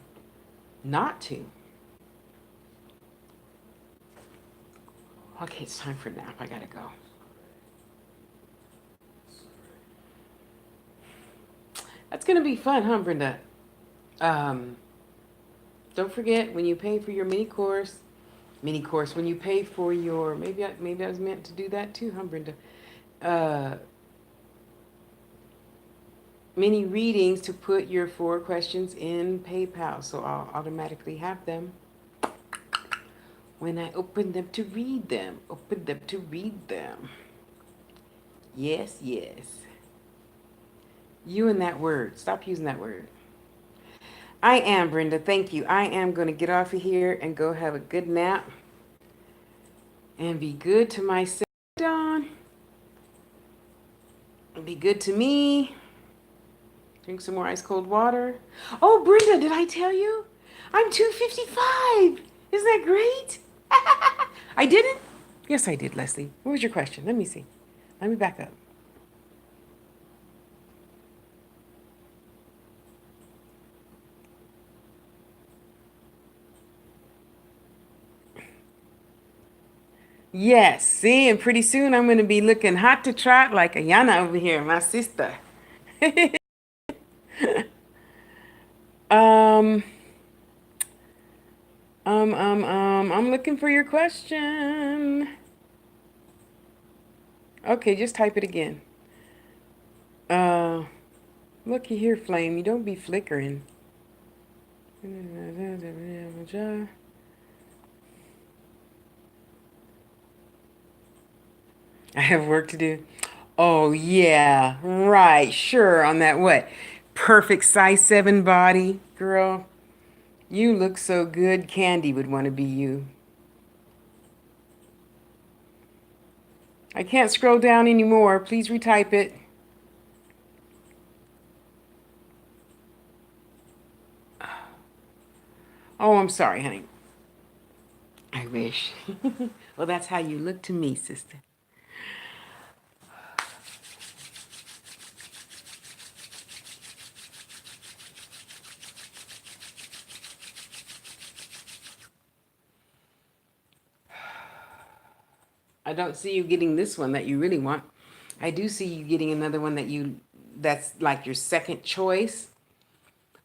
not to. Okay, it's time for a nap. I gotta go. That's gonna be fun, huh, Brenda? Um, don't forget when you pay for your mini course. When you pay for your maybe I was meant to do that too, huh, Brenda? Uh, Mini readings to put your 4 questions in PayPal, so I'll automatically have them when I open them to read them. Open them to read them. Yes, yes. You and that word. Stop using that word. I am, Brenda. Thank you. I am going to get off of here and go have a good nap and be good to myself. Dawn. Be good to me. Drink some more ice cold water. Oh, Brenda, did I tell you? I'm 255. Isn't that great? I didn't? Yes, I did, Leslie. What was your question? Let me see. Let me back up. Yes, see, and pretty soon I'm going to be looking hot to trot like Ayana over here, my sister. um, I'm looking for your question. Okay, just type it again. Uh, Looky here, Flame, you don't be flickering. I have work to do. Oh, yeah, right, sure, on that what? Perfect size 7 body, girl. You look so good, Candy would want to be you. I can't scroll down anymore. Please retype it. Oh, I'm sorry, honey. I wish. Well, that's how you look to me, sister. I don't see you getting this one that you really want. I do see you getting another one that's like your second choice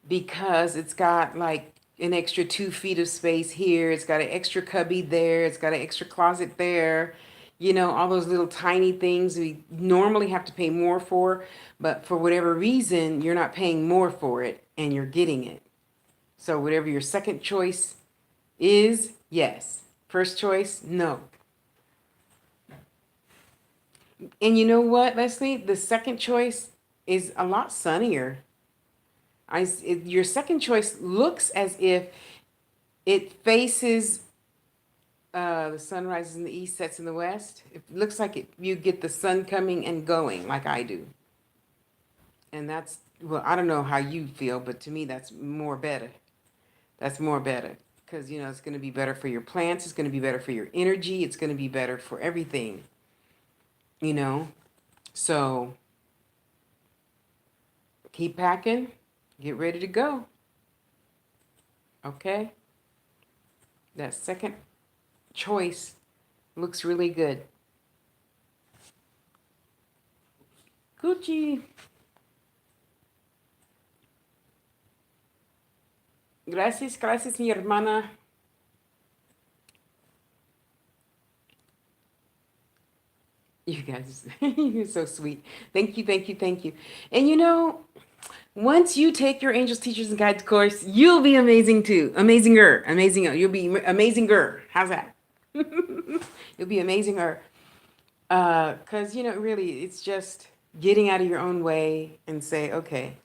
because it's got like an extra 2 feet of space here. It's got an extra cubby there. It's got an extra closet there. You know, all those little tiny things we normally have to pay more for, but for whatever reason, you're not paying more for it and you're getting it. So whatever your second choice is, yes. First choice, no. And you know what, Leslie? The second choice is a lot sunnier. Your second choice looks as if it faces the sun rises in the east, sets in the west. It looks like you get the sun coming and going like I do. And that's, well, I don't know how you feel, but to me, that's more better. That's more better. Because, you know, it's going to be better for your plants. It's going to be better for your energy. It's going to be better for everything, you know? So keep packing. Get ready to go. Okay? That second choice looks really good. Gucci. Gracias, gracias, mi hermana. You guys, you're so sweet. Thank you, thank you, thank you. And you know, once you take your Angels, Teachers, and Guides course, you'll be amazing too. Amazinger, amazing. You'll be amazinger. How's that? You'll be amazinger. Because, you know, really, it's just getting out of your own way and say, okay,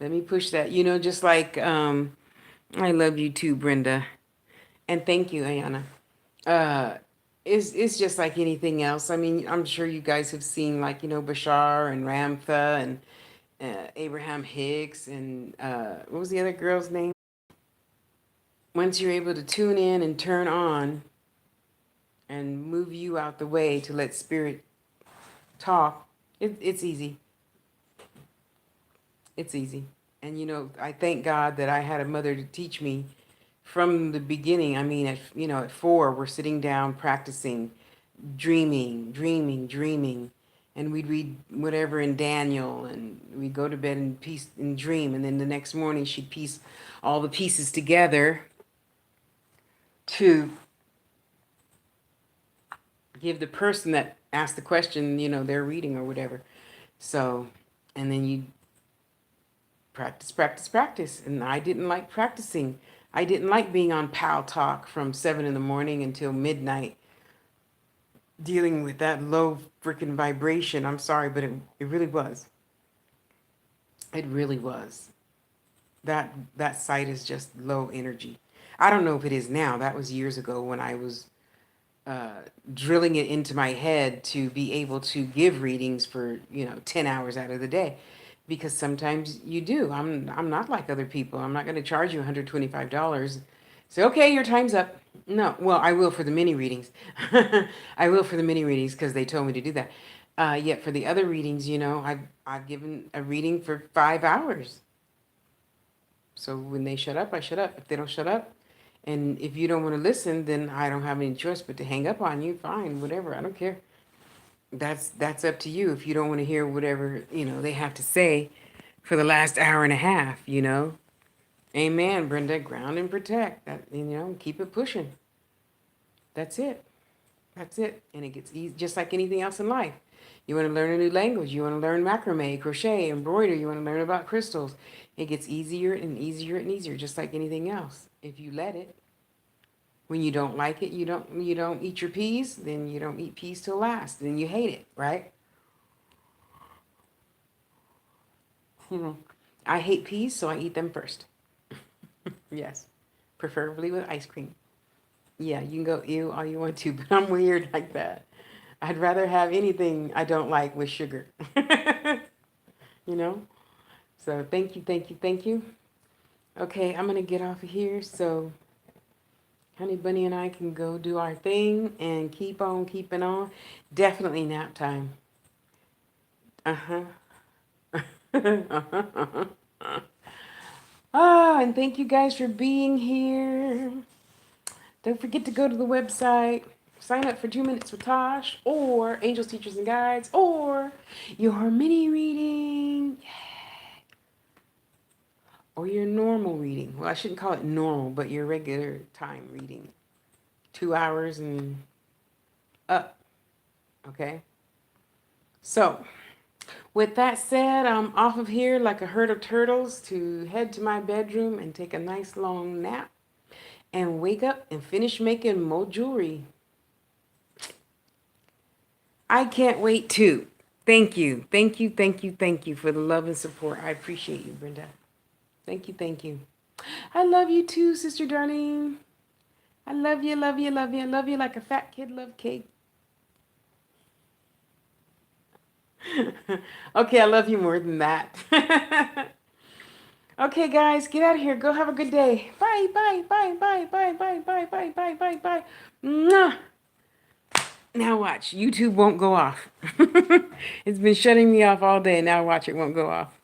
let me push that. You know, just like I love you too, Brenda. And thank you, Ayana. Uh, it's just like anything else. I mean, I'm sure you guys have seen like, you know, Bashar and Ramtha and Abraham Hicks and what was the other girl's name? Once you're able to tune in and turn on and move you out the way to let spirit talk, it's easy. It's easy. And you know, I thank God that I had a mother to teach me from the beginning. I mean, at 4, we're sitting down practicing, dreaming, and we'd read whatever in Daniel, and we'd go to bed and piece and dream, and then the next morning she'd piece all the pieces together to give the person that asked the question, you know, their reading or whatever. So, and then you practice. And I didn't like practicing. I didn't like being on Pal Talk from 7 in the morning until midnight, dealing with that low freaking vibration. I'm sorry, but it really was. It really was. That site is just low energy. I don't know if it is now. That was years ago when I was drilling it into my head to be able to give readings for 10 hours out of the day, because sometimes you do. I'm not like other people. I'm not going to charge you $125. Say, okay, your time's up. No, well, I will for the mini readings. I will for the mini readings because they told me to do that. Yet for the other readings, I've given a reading for 5 hours. So when they shut up, I shut up. If they don't shut up, and if you don't want to listen, then I don't have any choice but to hang up on you. Fine, whatever. I don't care. That's up to you. If you don't want to hear whatever, they have to say for the last hour and a half. Amen, Brenda. Ground and protect. That, keep it pushing. That's it. That's it. And it gets easy, just like anything else in life. You want to learn a new language. You want to learn macrame, crochet, embroidery. You want to learn about crystals. It gets easier and easier and easier, just like anything else, if you let it. When you don't like it, you don't eat your peas. Then you don't eat peas till last. Then you hate it, right? I hate peas, so I eat them first. Yes, preferably with ice cream. Yeah, you can go ew all you want to, but I'm weird like that. I'd rather have anything I don't like with sugar. you know? So thank you, thank you, thank you. Okay, I'm gonna get off of here so Honey Bunny and I can go do our thing and keep on keeping on. Definitely nap time. Uh-huh. uh-huh. Uh-huh. Ah, and thank you guys for being here. Don't forget to go to the website, sign up for 2 Minutes with Tosh, or Angels, Teachers, and Guides, or your mini reading, or your normal reading. Well, I shouldn't call it normal, but your regular time reading. 2 hours and up. Okay? So, with that said, I'm off of here like a herd of turtles to head to my bedroom and take a nice long nap and wake up and finish making more jewelry. I can't wait to. Thank you. Thank you. Thank you. Thank you for the love and support. I appreciate you, Brenda. Thank you. Thank you. I love you too, Sister Darlene. I love you, love you, love you. I love you like a fat kid love cake. Okay, I love you more than that. Okay, guys, get out of here. Go have a good day. Bye, bye, bye, bye, bye, bye, bye, bye, bye, bye, bye, bye. Now watch. YouTube won't go off. It's been shutting me off all day. Now watch, it won't go off.